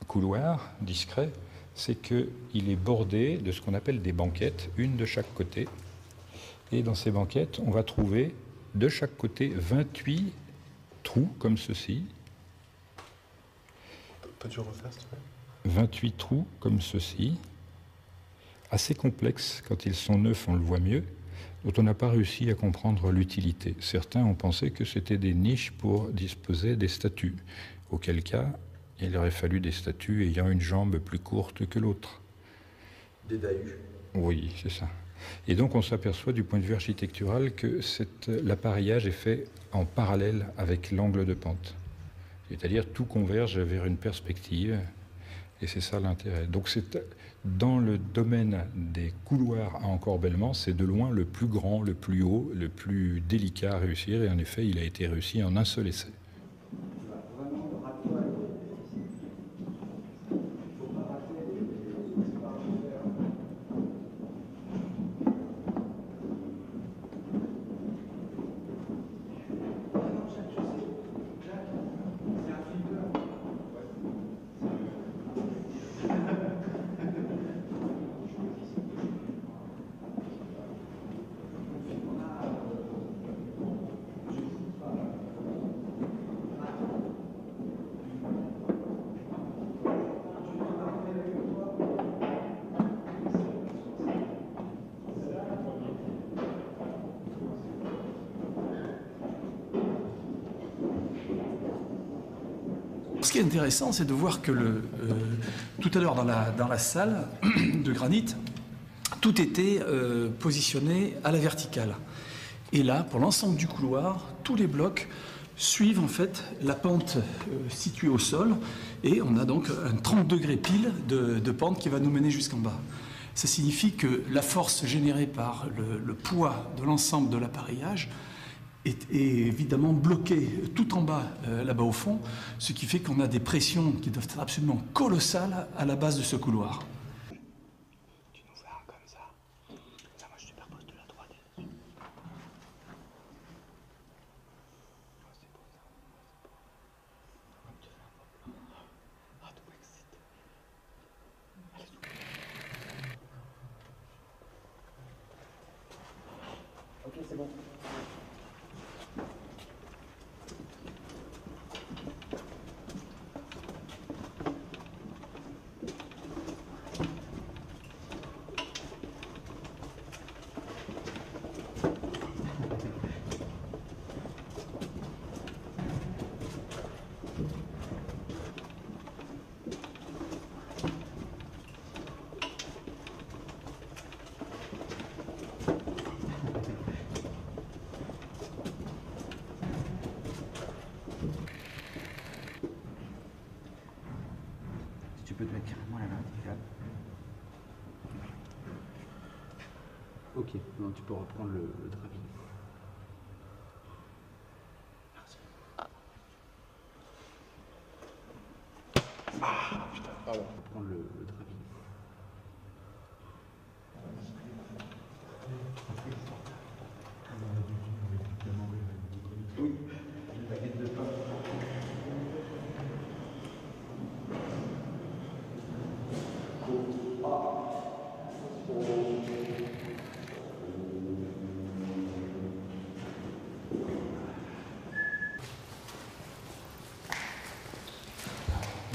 couloir discret, c'est qu'il est bordé de ce qu'on appelle des banquettes, une de chaque côté. Et dans ces banquettes, on va trouver de chaque côté 28 trous comme ceci. Peux-tu refaire, s'il te plaît? 28 trous comme ceci, assez complexes. Quand ils sont neufs, on le voit mieux, dont on n'a pas réussi à comprendre l'utilité. Certains ont pensé que c'était des niches pour disposer des statues, auquel cas, il aurait fallu des statues ayant une jambe plus courte que l'autre. Des dahus. Oui, c'est ça. Et donc on s'aperçoit du point de vue architectural que l'appareillage est fait en parallèle avec l'angle de pente. C'est-à-dire tout converge vers une perspective, et c'est ça l'intérêt. Donc dans le domaine des couloirs à encorbellement, c'est de loin le plus grand, le plus haut, le plus délicat à réussir, et en effet il a été réussi en un seul essai. qui est intéressant, c'est de voir que tout à l'heure dans la salle de granit, tout était positionné à la verticale. Et là, pour l'ensemble du couloir, tous les blocs suivent en fait la pente située au sol, et on a donc un 30 degrés pile de pente qui va nous mener jusqu'en bas. Ça signifie que la force générée par le poids de l'ensemble de l'appareillage est évidemment bloquée tout en bas, là-bas au fond, ce qui fait qu'on a des pressions qui doivent être absolument colossales à la base de ce couloir. Ok, c'est bon. Tu peux te mettre carrément à la verticale. Ok, non, tu peux reprendre le draping. Merci. Ah putain, pardon. Reprendre le draping. Oui, une baguette de pain.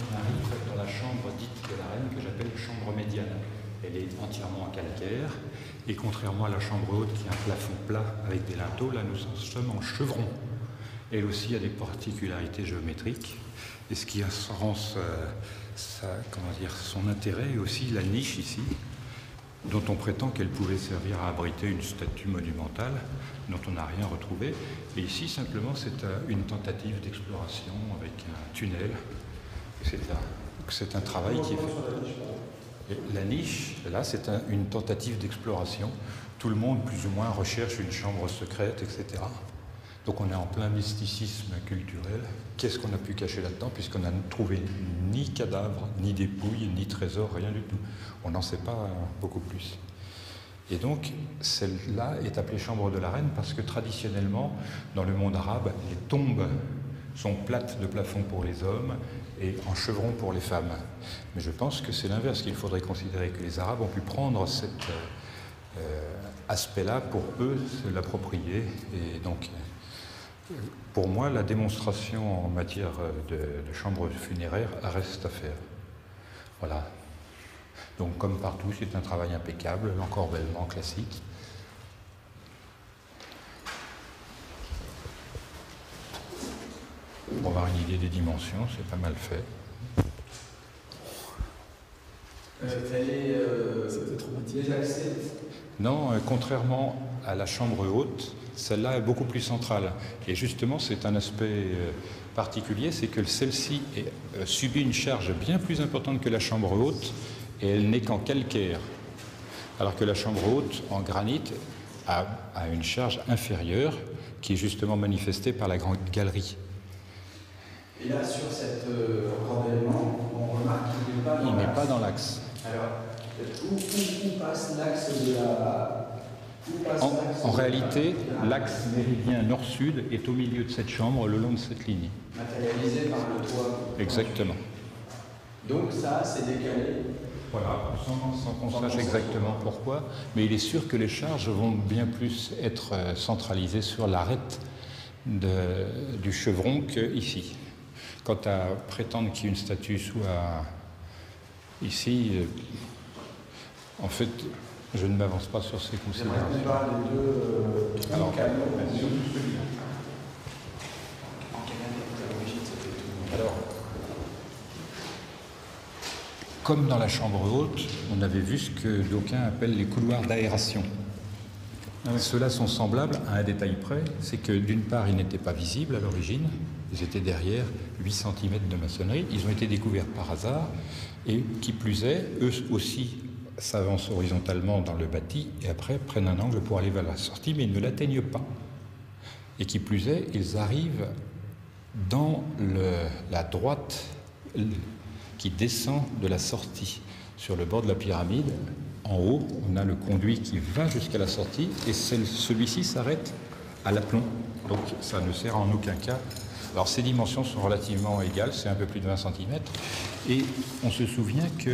On arrive dans la chambre dite de la reine que j'appelle chambre médiane. Elle est entièrement en calcaire et contrairement à la chambre haute qui a un plafond plat avec des linteaux, là nous sommes en chevron. Elle aussi a des particularités géométriques et ce qui rend son intérêt est aussi la niche ici, dont on prétend qu'elle pouvait servir à abriter une statue monumentale dont on n'a rien retrouvé. Et ici simplement c'est une tentative d'exploration avec un tunnel. C'est un travail qui est fait. Et la niche, là, c'est une tentative d'exploration. Tout le monde, plus ou moins, recherche une chambre secrète, etc. Donc on est en plein mysticisme culturel. Qu'est-ce qu'on a pu cacher là-dedans, puisqu'on n'a trouvé ni cadavre, ni dépouille, ni trésor, rien du tout. On n'en sait pas beaucoup plus. Et donc, celle-là est appelée chambre de la reine parce que traditionnellement, dans le monde arabe, les tombes sont plates de plafond pour les hommes et en chevron pour les femmes. Mais je pense que c'est l'inverse qu'il faudrait considérer, que les Arabes ont pu prendre cet aspect-là pour eux, se l'approprier. Et donc, pour moi, la démonstration en matière de chambre funéraire reste à faire. Voilà. Donc, comme partout, c'est un travail impeccable, l'encorbellement classique. Pour avoir une idée des dimensions, c'est pas mal fait. C'était traumatisé. Non, contrairement à la chambre haute, celle-là est beaucoup plus centrale. Et justement, c'est un aspect particulier, c'est que celle-ci subit une charge bien plus importante que la chambre haute, et elle n'est qu'en calcaire. Alors que la chambre haute, en granit, a une charge inférieure, qui est justement manifestée par la grande galerie. Et là, sur cet encordellement, on remarque qu'il n'est pas dans l'axe. Il n'est pas dans l'axe. Alors, où passe l'axe de la... En réalité, l'axe méridien nord-sud est au milieu de cette chambre, le long de cette ligne. Matérialisé par le toit. Exactement. Donc ça, c'est décalé. Voilà, sans qu'on sache exactement pourquoi, mais il est sûr que les charges vont bien plus être centralisées sur l'arête du chevron qu'ici. Quant à prétendre qu'il y ait une statue soit ici, en fait, je ne m'avance pas sur ces considérations. On parle des deux Alors, En quelle année d'origine c'était tout? Alors, comme dans la chambre haute, on avait vu ce que d'aucuns appellent les couloirs d'aération. Ceux-là sont semblables à un détail près, c'est que d'une part, ils n'étaient pas visibles à l'origine, ils étaient derrière 8 cm de maçonnerie, ils ont été découverts par hasard, et qui plus est, eux aussi s'avancent horizontalement dans le bâti, et après prennent un angle pour aller vers la sortie, mais ils ne l'atteignent pas. Et qui plus est, ils arrivent dans la droite qui descend de la sortie. Sur le bord de la pyramide, en haut, on a le conduit qui va jusqu'à la sortie et celui-ci s'arrête à l'aplomb. Donc ça ne sert en aucun cas. Alors ces dimensions sont relativement égales, c'est un peu plus de 20 cm. Et on se souvient que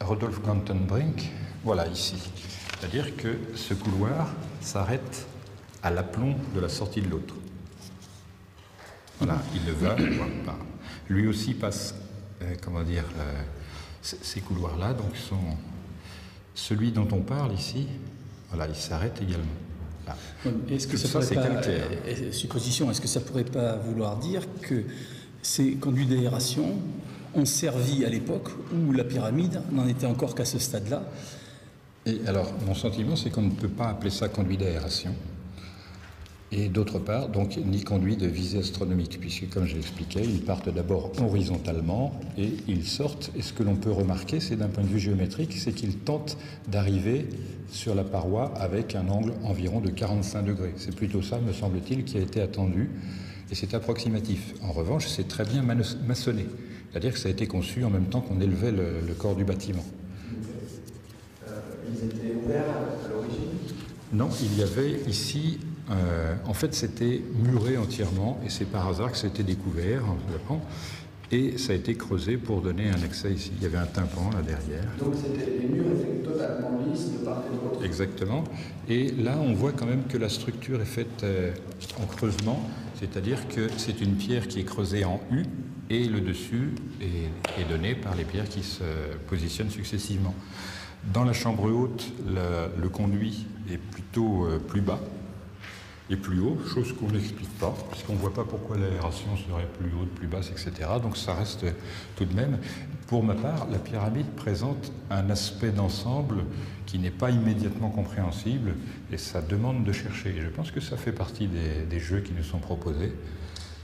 Rudolf Gantenbrink, voilà ici, c'est-à-dire que ce couloir s'arrête à l'aplomb de la sortie de l'autre. Voilà, il le va, pas. Lui aussi passe, comment dire, ces couloirs-là, donc sont celui dont on parle ici, voilà, il s'arrête également. Là. Est-ce que ça c'est calcaire. Supposition, est-ce que ça pourrait pas vouloir dire que ces conduits d'aération ont servi à l'époque où la pyramide n'en était encore qu'à ce stade-là? Et alors, mon sentiment, c'est qu'on ne peut pas appeler ça conduit d'aération. Et d'autre part, donc, ni conduit de visée astronomique, puisque, comme je l'expliquais, ils partent d'abord horizontalement et ils sortent. Et ce que l'on peut remarquer, c'est d'un point de vue géométrique, c'est qu'ils tentent d'arriver sur la paroi avec un angle environ de 45 degrés. C'est plutôt ça, me semble-t-il, qui a été attendu, et c'est approximatif. En revanche, c'est très bien maçonné, c'est-à-dire que ça a été conçu en même temps qu'on élevait le corps du bâtiment. Ils étaient ouverts à l'origine? Non, il y avait ici... en fait, c'était muré entièrement, et c'est par hasard que ça a été découvert, et ça a été creusé pour donner un accès ici. Il y avait un tympan là derrière. Donc les murs étaient totalement lisses de part et d'autre? Exactement. Et là, on voit quand même que la structure est faite en creusement, c'est-à-dire que c'est une pierre qui est creusée en U, et le dessus est donné par les pierres qui se positionnent successivement. Dans la chambre haute, le conduit est plutôt plus bas et plus haut, chose qu'on n'explique pas, puisqu'on ne voit pas pourquoi l'aération serait plus haute, plus basse, etc. Donc ça reste tout de même. Pour ma part, la pyramide présente un aspect d'ensemble qui n'est pas immédiatement compréhensible, et ça demande de chercher. Et je pense que ça fait partie des jeux qui nous sont proposés,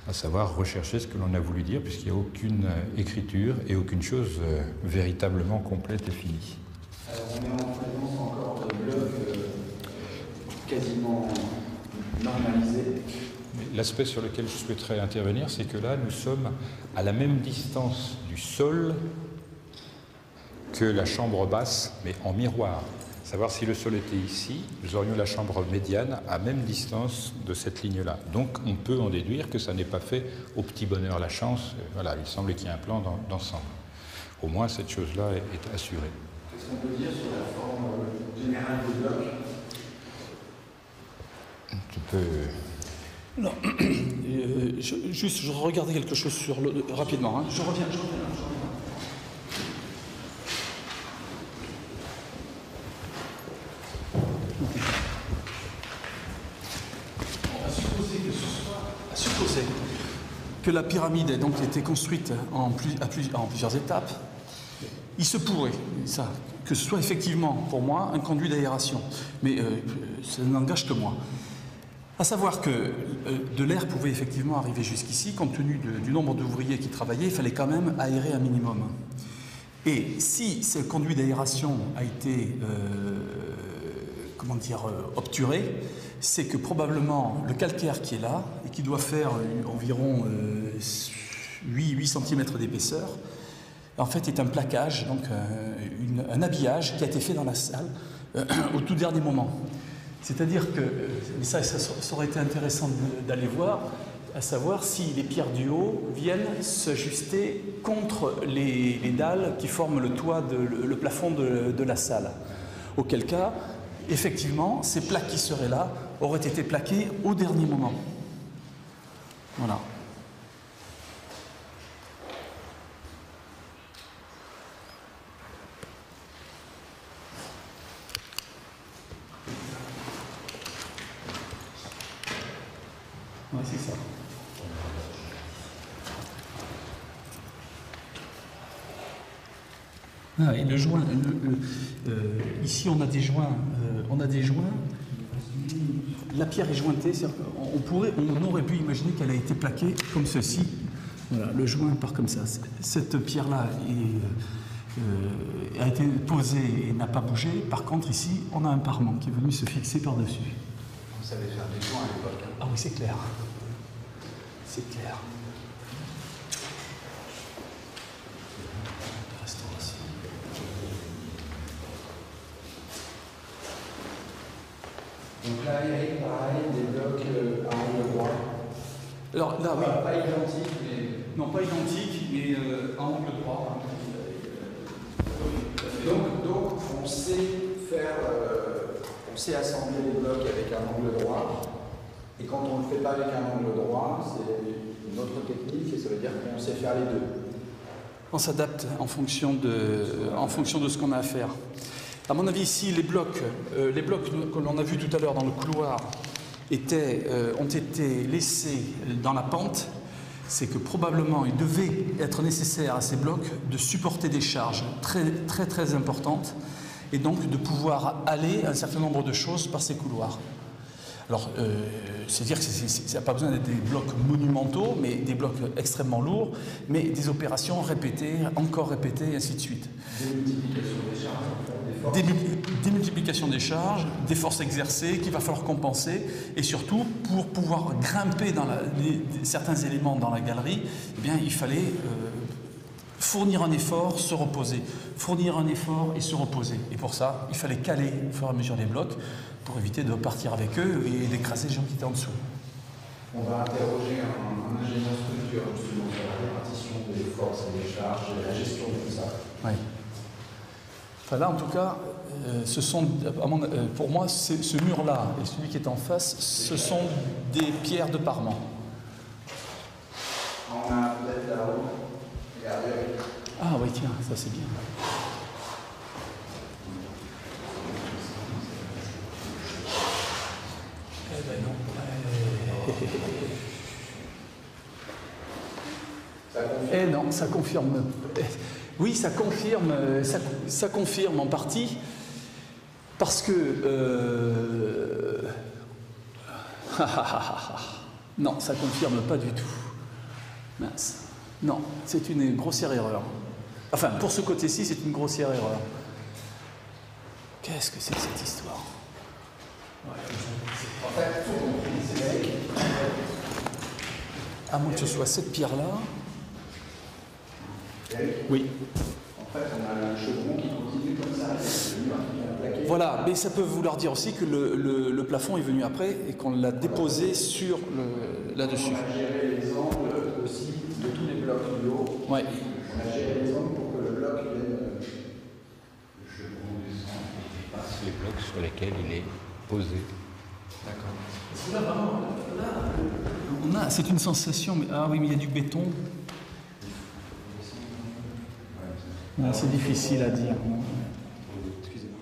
à savoir rechercher ce que l'on a voulu dire, puisqu'il n'y a aucune écriture et aucune chose véritablement complète et finie. Alors on est en présence encore de blocs quasiment normalisé. L'aspect sur lequel je souhaiterais intervenir, c'est que là, nous sommes à la même distance du sol que la chambre basse, mais en miroir. Savoir si le sol était ici, nous aurions la chambre médiane à même distance de cette ligne-là. Donc, on peut en déduire que ça n'est pas fait au petit bonheur la chance. Voilà, il semble qu'il y ait un plan d'ensemble. Au moins, cette chose-là est assurée. Qu'est-ce qu'on peut dire sur la forme générale des blocs? Tu peux... Non, juste, je regardais quelque chose sur rapidement. Hein. Je reviens. On va supposer que la pyramide ait donc été construite en plusieurs étapes. Il se pourrait, ça, que ce soit effectivement, pour moi, un conduit d'aération. Mais ça n'engage que moi. À savoir que de l'air pouvait effectivement arriver jusqu'ici, compte tenu du nombre d'ouvriers qui travaillaient, il fallait quand même aérer un minimum. Et si ce conduit d'aération a été, obturé, c'est que probablement le calcaire qui est là, et qui doit faire environ 8 cm d'épaisseur, en fait est un plaquage, donc un habillage qui a été fait dans la salle au tout dernier moment. C'est-à-dire que, mais ça aurait été intéressant d'aller voir, à savoir si les pierres du haut viennent s'ajuster contre les dalles qui forment le toit, le plafond de la salle. Auquel cas, effectivement, ces plaques qui seraient là auraient été plaquées au dernier moment. Voilà. Oui, c'est ça. Ah, et le joint, ici on a des joints, la pierre est jointée, on aurait pu imaginer qu'elle a été plaquée comme ceci. Voilà, le joint part comme ça. Cette pierre-là a été posée et n'a pas bougé. Par contre, ici, on a un parement qui est venu se fixer par-dessus. Vous savez faire des joints à l'époque. Hein. Ah oui, c'est clair. C'est clair. Restauration. Donc là, Eric, pareil, des blocs à angle droit. Alors là, oui. Pas identiques, mais... Non, pas identique, mais à angle droit. Donc on sait faire, on sait assembler les blocs avec un angle droit. Et quand on ne le fait pas avec un angle droit, c'est une autre technique, et ça veut dire qu'on sait faire les deux. On s'adapte en fonction de ce qu'on a à faire. À mon avis, ici, les blocs que l'on a vus tout à l'heure dans le couloir ont été laissés dans la pente. C'est que probablement il devait être nécessaire à ces blocs de supporter des charges très importantes et donc de pouvoir aller un certain nombre de choses par ces couloirs. Alors, c'est-à-dire que ça n'a pas besoin d'être des blocs monumentaux, mais des blocs extrêmement lourds, mais des opérations répétées, encore répétées, et ainsi de suite. Démultiplication des charges, des forces exercées qu'il va falloir compenser, et surtout, pour pouvoir grimper dans certains éléments dans la galerie, eh bien, il fallait fournir un effort, se reposer. Fournir un effort et se reposer. Et pour ça, il fallait caler au fur et à mesure les blocs pour éviter de partir avec eux et d'écraser les gens qui étaient en dessous. On va interroger un ingénieur structure justement sur la répartition des forces et des charges et la gestion de tout ça. Oui. Enfin là, en tout cas, pour moi, ce mur-là et celui qui est en face, ce sont des pierres de parement. On a peut-être là-haut. Regardez. Ah oui, tiens, ça c'est bien. Eh ben non. Eh non, ça confirme. Oui, ça confirme en partie, parce que... non, ça confirme pas du tout. Mince. Non, c'est une grossière erreur. Enfin, pour ce côté-ci, c'est une grossière erreur. Qu'est-ce que c'est que cette histoire? En fait, à moins que ce soit cette pierre-là. Oui. En fait, on a un chevron qui continue comme ça. Voilà, mais ça peut vouloir dire aussi que le plafond est venu après et qu'on l'a déposé sur là-dessus. On a géré les angles aussi de tous les blocs du haut. Ouais. On a géré les angles pour que le bloc vienne. Le chevron descend et dépasse les blocs sur lesquels il est posé. D'accord. C'est une sensation, mais ah oui, mais il y a du béton. C'est difficile à dire. Excusez-moi.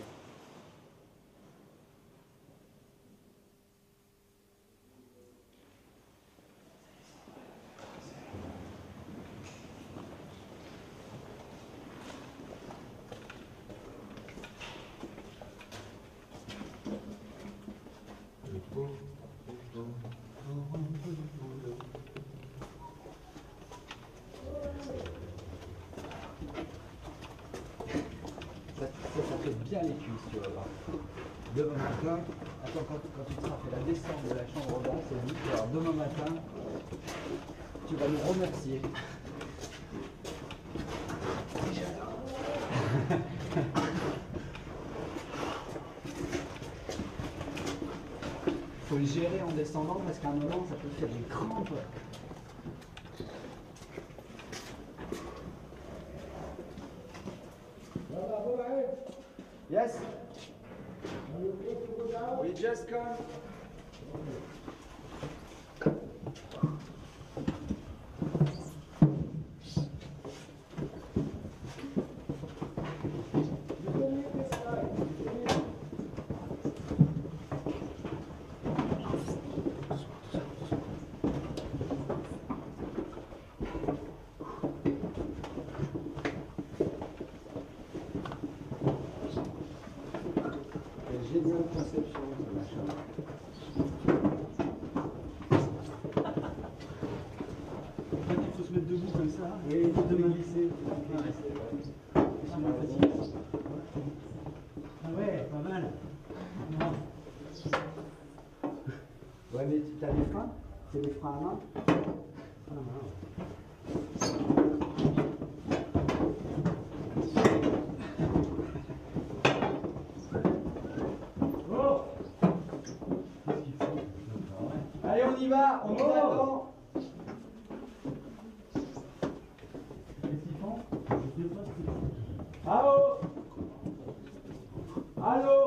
Ça fait bien les cuisses, tu vas voir. Demain matin, attends, quand tu te seras fait la descente de la chambre basse, et dit, alors demain matin, tu vas nous remercier. Faut le gérer en descendant parce qu'à un moment, ça peut faire des crampes. Yes? We just come. géniale conception, ce machin. Il faut se mettre debout comme ça. Oui, de main glisser. Ah ouais, pas mal. Ouais, mais tu as des freins? C'est des freins à main? Ah, oh! Allez, on y va, on nous attend. Qu'est-ce qu'ils font? Allô? Allô?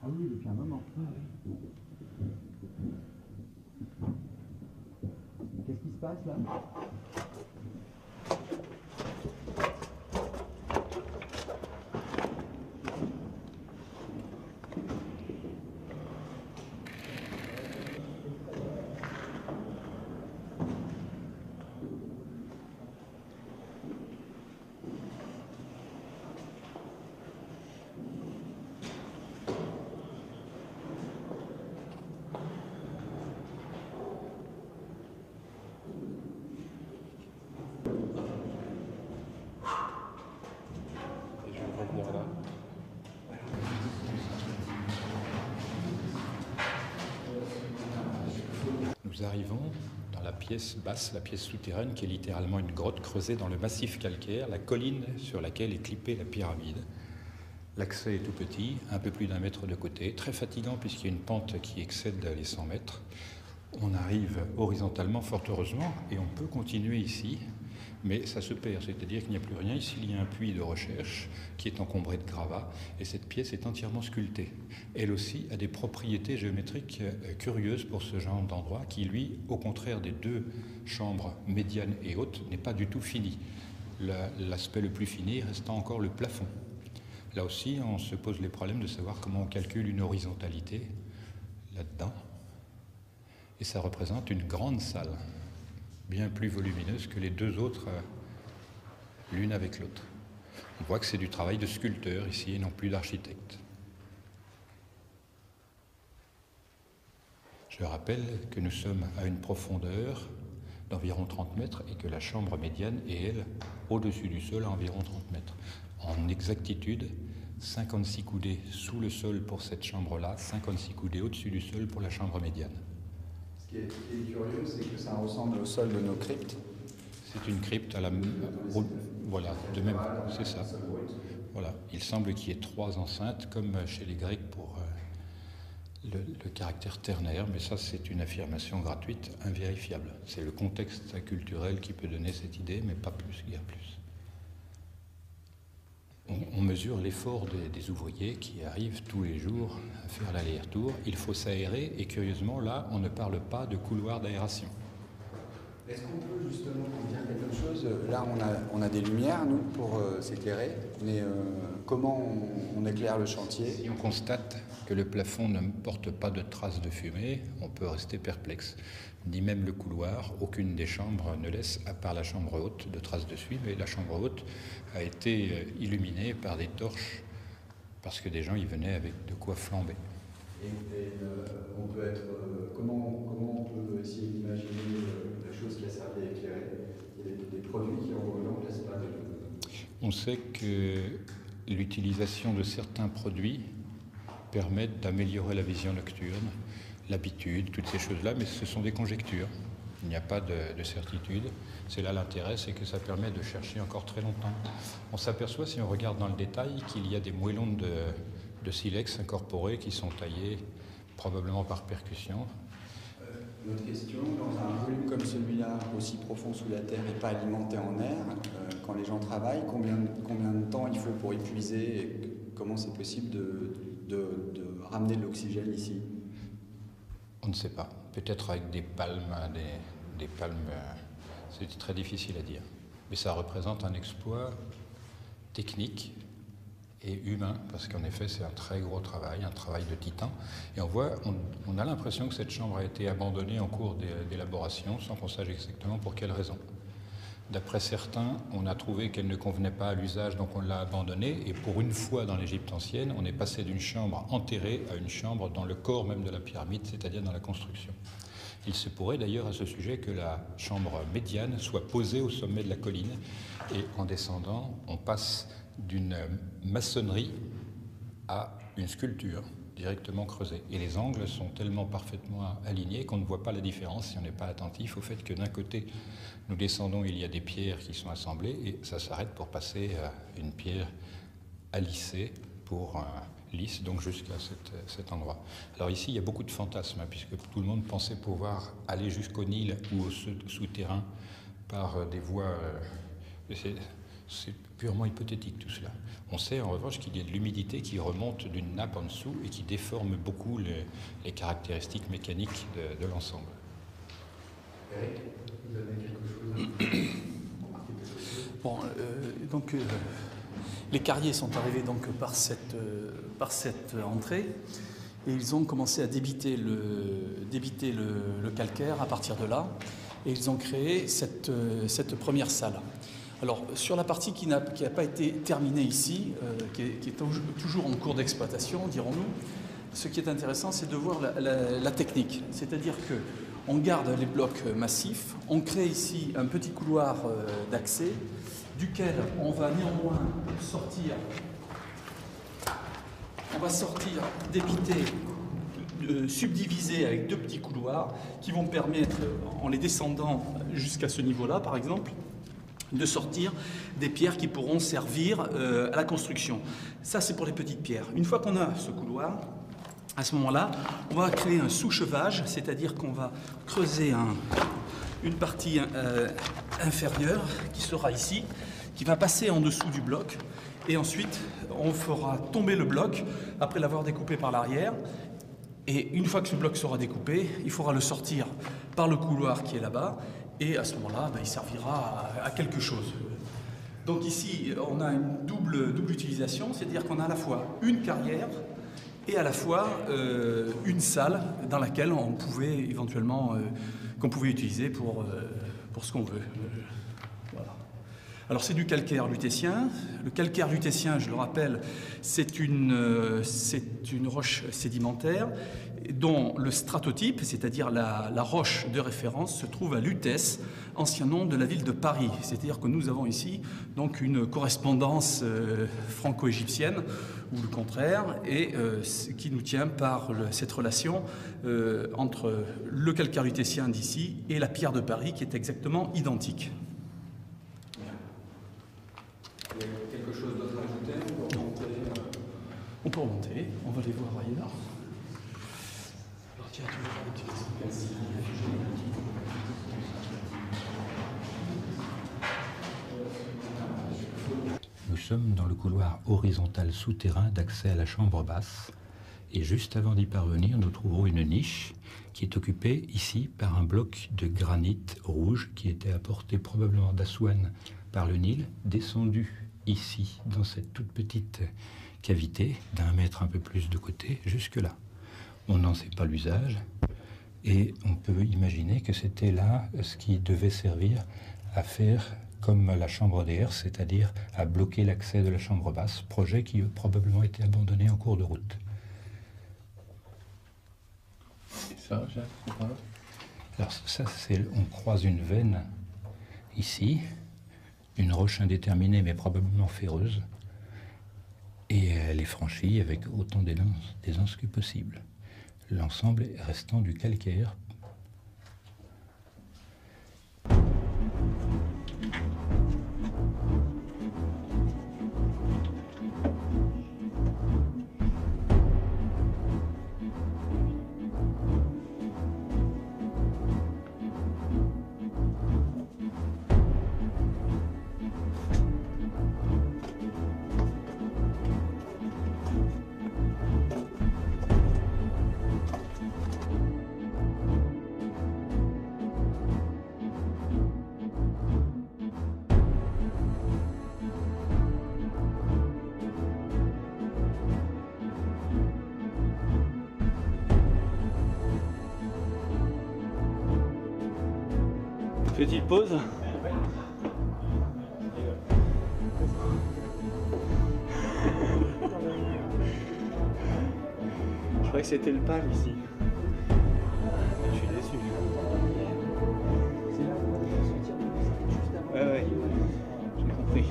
Ah oui, depuis un moment. Qu'est-ce qui se passe là? Nous arrivons dans la pièce basse, la pièce souterraine, qui est littéralement une grotte creusée dans le massif calcaire, la colline sur laquelle est clippée la pyramide. L'accès est tout petit, un peu plus d'1 mètre de côté, très fatigant puisqu'il y a une pente qui excède les 100 mètres. On arrive horizontalement, fort heureusement, et on peut continuer ici, mais ça se perd, c'est-à-dire qu'il n'y a plus rien. Ici, il y a un puits de recherche qui est encombré de gravats, et cette pièce est entièrement sculptée. Elle aussi a des propriétés géométriques curieuses pour ce genre d'endroit, qui, lui, au contraire des 2 chambres médianes et hautes, n'est pas du tout fini. L'aspect le plus fini restant encore le plafond. Là aussi, on se pose les problèmes de savoir comment on calcule une horizontalité là-dedans. Et ça représente une grande salle, bien plus volumineuse que les 2 autres, l'une avec l'autre. On voit que c'est du travail de sculpteur ici et non plus d'architecte. Je rappelle que nous sommes à une profondeur d'environ 30 mètres et que la chambre médiane est, elle, au-dessus du sol à environ 30 mètres. En exactitude, 56 coudées sous le sol pour cette chambre-là, 56 coudées au-dessus du sol pour la chambre médiane. Ce qui est curieux, c'est que ça ressemble au sol de nos cryptes. C'est une crypte à la... Voilà, de même, c'est ça. Voilà. Il semble qu'il y ait 3 enceintes, comme chez les Grecs pour le caractère ternaire, mais ça c'est une affirmation gratuite, invérifiable. C'est le contexte culturel qui peut donner cette idée, mais pas plus, guère plus. On mesure l'effort des ouvriers qui arrivent tous les jours à faire l'aller-retour. Il faut s'aérer et curieusement, là, on ne parle pas de couloir d'aération. Est-ce qu'on peut justement dire quelque chose? Là, on a des lumières, nous, pour s'éclairer, mais comment on éclaire le chantier? Si on constate que le plafond ne porte pas de traces de fumée, on peut rester perplexe. Ni même le couloir, aucune des chambres ne laisse, à part la chambre haute, de traces de suie, mais la chambre haute a été illuminée par des torches parce que des gens y venaient avec de quoi flamber. Et on peut être... comment on peut essayer d'imaginer la chose qui a servi à éclairer? Il y a des produits qui ne remplacent pas de... On sait que l'utilisation de certains produits permettent d'améliorer la vision nocturne, l'habitude, toutes ces choses-là, mais ce sont des conjectures. Il n'y a pas de certitude. C'est là l'intérêt, c'est que ça permet de chercher encore très longtemps. On s'aperçoit, si on regarde dans le détail, qu'il y a des moellons de silex incorporés qui sont taillés probablement par percussion. Une autre question, dans un volume comme celui-là, aussi profond sous la terre et pas alimenté en air, quand les gens travaillent, combien de temps il faut pour épuiser et comment c'est possible de ramener de l'oxygène ici? On ne sait pas. Peut-être avec des palmes, des palmes, c'est très difficile à dire. Mais ça représente un exploit technique et humain, parce qu'en effet, c'est un très gros travail, un travail de titan. Et on a l'impression que cette chambre a été abandonnée en cours d'élaboration, sans qu'on sache exactement pour quelle raison. D'après certains, on a trouvé qu'elle ne convenait pas à l'usage, donc on l'a abandonnée. Et pour une fois dans l'Égypte ancienne, on est passé d'une chambre enterrée à une chambre dans le corps même de la pyramide, c'est-à-dire dans la construction. Il se pourrait d'ailleurs à ce sujet que la chambre médiane soit posée au sommet de la colline. Et en descendant, on passe d'une maçonnerie à une sculpture directement creusée. Et les angles sont tellement parfaitement alignés qu'on ne voit pas la différence si on n'est pas attentif au fait que d'un côté, nous descendons, il y a des pierres qui sont assemblées et ça s'arrête pour passer à une pierre alissée pour lisse, donc jusqu'à cet endroit. Alors ici, il y a beaucoup de fantasmes, puisque tout le monde pensait pouvoir aller jusqu'au Nil ou au souterrain par des voies... c'est purement hypothétique tout cela. On sait en revanche qu'il y a de l'humidité qui remonte d'une nappe en dessous et qui déforme beaucoup les caractéristiques mécaniques de l'ensemble. Eric, vous avez quelque chose à... Bon, les carriers sont arrivés donc par cette entrée et ils ont commencé à débiter le calcaire à partir de là et ils ont créé cette première salle. Alors, sur la partie qui n'a pas été terminée ici, qui est toujours en cours d'exploitation, dirons-nous, ce qui est intéressant, c'est de voir la technique. C'est-à-dire qu'on garde les blocs massifs, on crée ici un petit couloir d'accès, duquel on va néanmoins sortir, débiter, subdiviser avec 2 petits couloirs qui vont permettre, en les descendant jusqu'à ce niveau-là, par exemple, de sortir des pierres qui pourront servir à la construction. Ça, c'est pour les petites pierres. Une fois qu'on a ce couloir, à ce moment-là, on va créer un sous-chevage, c'est-à-dire qu'on va creuser une partie inférieure qui sera ici, qui va passer en dessous du bloc, et ensuite on fera tomber le bloc après l'avoir découpé par l'arrière. Et une fois que ce bloc sera découpé, il faudra le sortir par le couloir qui est là-bas, et à ce moment-là, il servira à quelque chose. Donc ici, on a une double utilisation, c'est-à-dire qu'on a à la fois une carrière et à la fois une salle dans laquelle on pouvait éventuellement qu'on pouvait utiliser pour ce qu'on veut. Voilà. Alors c'est du calcaire lutétien. Le calcaire lutétien, je le rappelle, c'est une roche sédimentaire dont le stratotype, c'est-à-dire la roche de référence, se trouve à Lutèce, ancien nom de la ville de Paris. C'est-à-dire que nous avons ici donc une correspondance franco-égyptienne, ou le contraire, et qui nous tient par cette relation entre le calcaire lutétien d'ici et la pierre de Paris, qui est exactement identique. Il y a quelque chose d'autre à ajouter? On peut remonter, on va les voir ailleurs. Alors, tiens, Nous sommes dans le couloir horizontal souterrain d'accès à la chambre basse. Et juste avant d'y parvenir, nous trouverons une niche qui est occupée ici par un bloc de granit rouge qui était apporté probablement d'Assouane par le Nil, descendu ici, dans cette toute petite cavité d'1 mètre un peu plus de côté, jusque-là. On n'en sait pas l'usage et on peut imaginer que c'était là ce qui devait servir à faire comme la chambre d'air, c'est-à-dire à bloquer l'accès de la chambre basse, projet qui a probablement été abandonné en cours de route. Ça, Jacques, c'est pas... Alors ça, on croise une veine ici, une roche indéterminée mais probablement ferreuse, et elle est franchie avec autant d'aisance que possible. L'ensemble restant du calcaire. Petite pause. Je croyais que c'était le pal ici. Je suis déçu. Ouais, j'ai compris.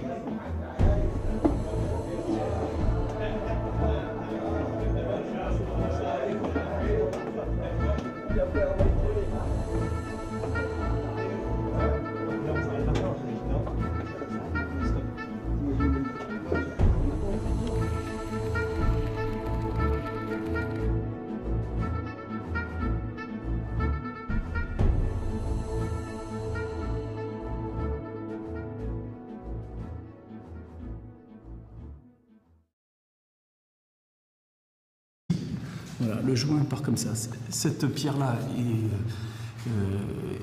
Voilà, le joint part comme ça. Cette pierre-là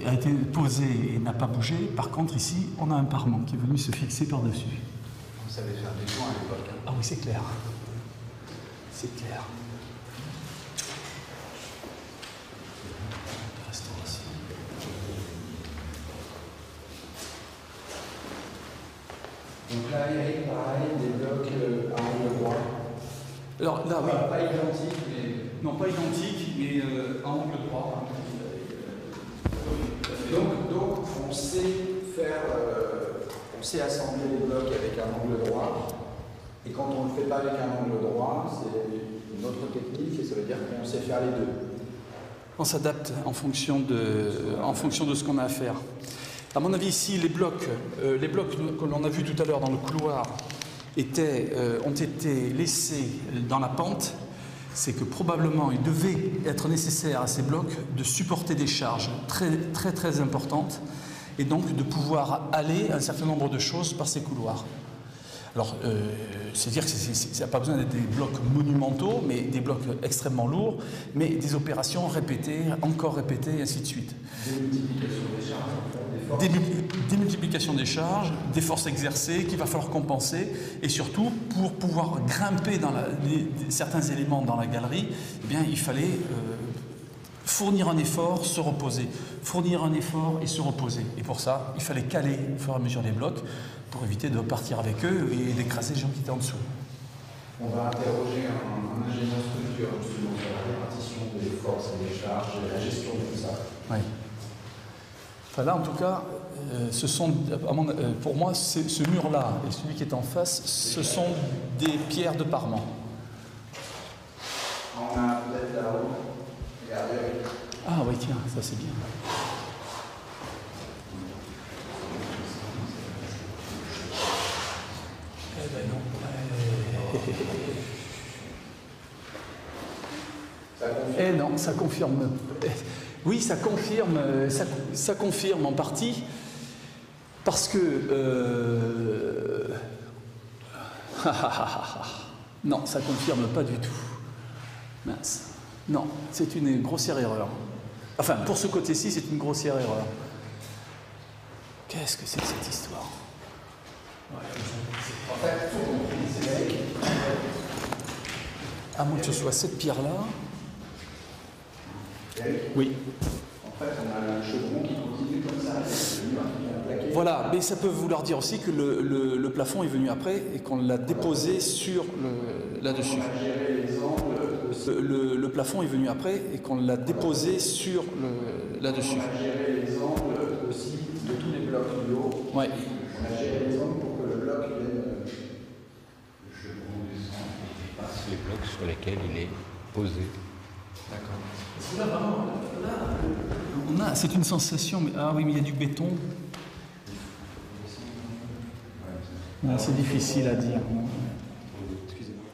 a été posée et n'a pas bougé. Par contre, ici, on a un parement qui est venu se fixer par-dessus. Vous savez faire des joints à l'époque. Ah oui, c'est clair. C'est clair. Restauration. Donc là, Eric, pareil, des blocs à angle droit. Alors là, oui. Pas identiques, mais... Non, pas identique, mais à angle droit. Donc on sait faire, on sait assembler les blocs avec un angle droit, et quand on ne le fait pas avec un angle droit, c'est une autre technique, et ça veut dire qu'on sait faire les deux. On s'adapte en fonction de ce qu'on a à faire. À mon avis, ici, les blocs que l'on a vus tout à l'heure dans le couloir ont été laissés dans la pente. C'est que probablement il devait être nécessaire à ces blocs de supporter des charges très importantes et donc de pouvoir aller un certain nombre de choses par ces couloirs. Alors, c'est-à-dire que ça n'a pas besoin d'être des blocs monumentaux, mais des blocs extrêmement lourds, mais des opérations répétées, encore répétées, et ainsi de suite. Démultiplication des charges, des forces exercées qu'il va falloir compenser, et surtout, pour pouvoir grimper dans certains éléments dans la galerie, eh bien, il fallait fournir un effort, se reposer. Fournir un effort et se reposer. Et pour ça, il fallait caler au fur et à mesure les blocs pour éviter de partir avec eux et d'écraser les gens qui étaient en dessous. On va interroger un ingénieur structure justement sur la répartition des forces et des charges et la gestion de tout ça. Oui. Enfin là, en tout cas, pour moi, ce mur-là et celui qui est en face, ce sont des pierres de parement. On a peut-être là-haut. Regardez. Ah oui, tiens, ça c'est bien. Eh ben non. Eh non, ça confirme. Oui, ça confirme, ça confirme en partie, parce que non, ça confirme pas du tout. Mince. Non, c'est une grossière erreur. Enfin, pour ce côté-ci, c'est une grossière erreur. Qu'est-ce que c'est que cette histoire? En fait, à moins que ce soit cette pierre-là. Oui. En fait, on a un chevron qui continue comme ça. Voilà, mais ça peut vouloir dire aussi que le plafond est venu après et qu'on l'a déposé sur là-dessus. Le plafond est venu après et qu'on l'a déposé sur là-dessus. On a géré les angles aussi de tous les blocs du haut. Ouais. On a géré les angles pour que le bloc vienne. Le chevron descend et dépasse les blocs sur lesquels il est posé. D'accord. Là, vraiment, là, c'est une sensation, mais ah oui, mais il y a du béton. Ouais, c'est difficile à dire. Excusez-moi.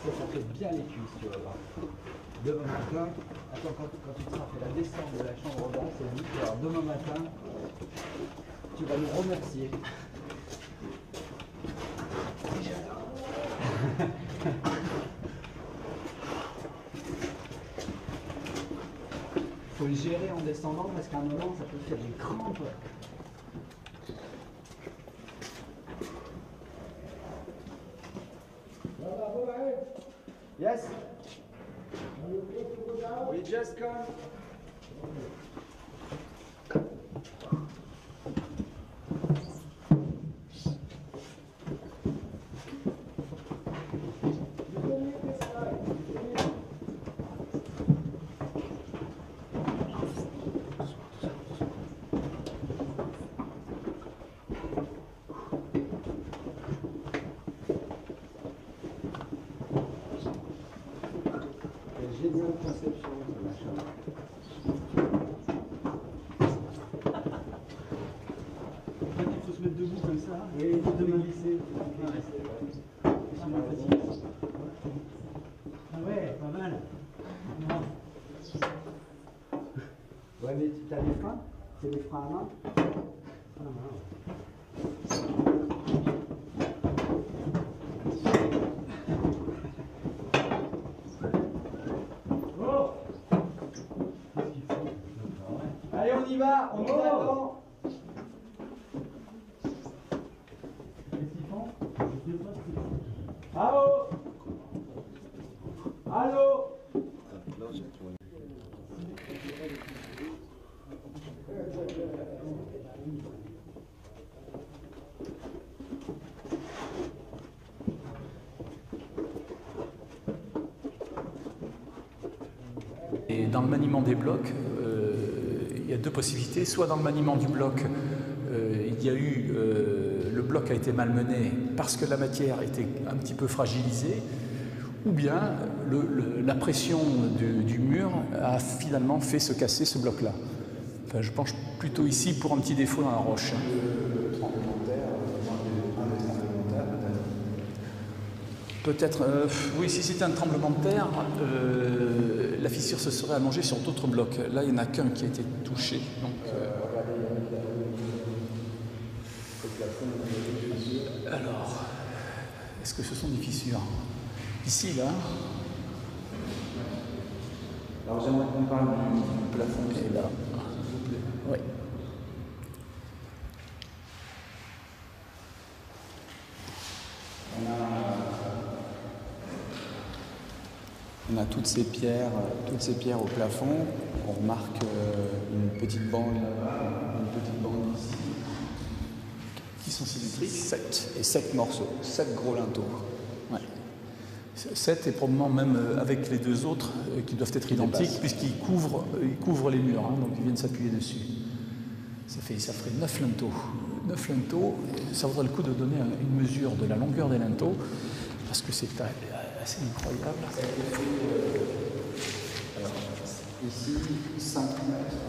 Ça fait bien les cuisses, tu vas voir. Demain matin, attends, quand tu te seras fait la descente de la chambre basse, c'est dit, alors demain matin, tu vas nous remercier. Faut le gérer en descendant parce qu'à un moment, ça peut faire des crampes. Yes? We just come. Génial conception de la chambre. Il faut se mettre debout comme ça. Oui, de main glisser. Ah ouais, pas mal. Ouais, mais tu as les freins? C'est des freins à main? Ah, allez, on y va, on nous attend. Qu'est-ce qu'ils font? Allô? Allô? Et dans le maniement des blocs, il y a deux possibilités. Soit dans le maniement du bloc, il y a eu le bloc a été malmené parce que la matière était un petit peu fragilisée, ou bien la pression du mur a finalement fait se casser ce bloc-là. Enfin, je penche plutôt ici pour un petit défaut dans la roche. Peut-être, oui, si c'était un tremblement de terre, la fissure se serait allongée sur d'autres blocs. Là, il n'y en a qu'un qui a été touché. Donc, alors, est-ce que ce sont des fissures? Ici, là. Alors j'aimerais qu'on parle du plafond qui est là. Oui. On a toutes ces pierres au plafond. On remarque une petite bande ici. Qui sont symétriques? 7 et 7 morceaux, 7 gros linteaux. Ouais. 7 et probablement même avec les deux autres qui doivent être identiques puisqu'ils couvrent les murs, hein, donc ils viennent s'appuyer dessus. Ça ferait 9 linteaux. 9 linteaux, ça vaudrait le coup de donner une mesure de la longueur des linteaux parce que c'est assez incroyable. Alors, ici, 5 mètres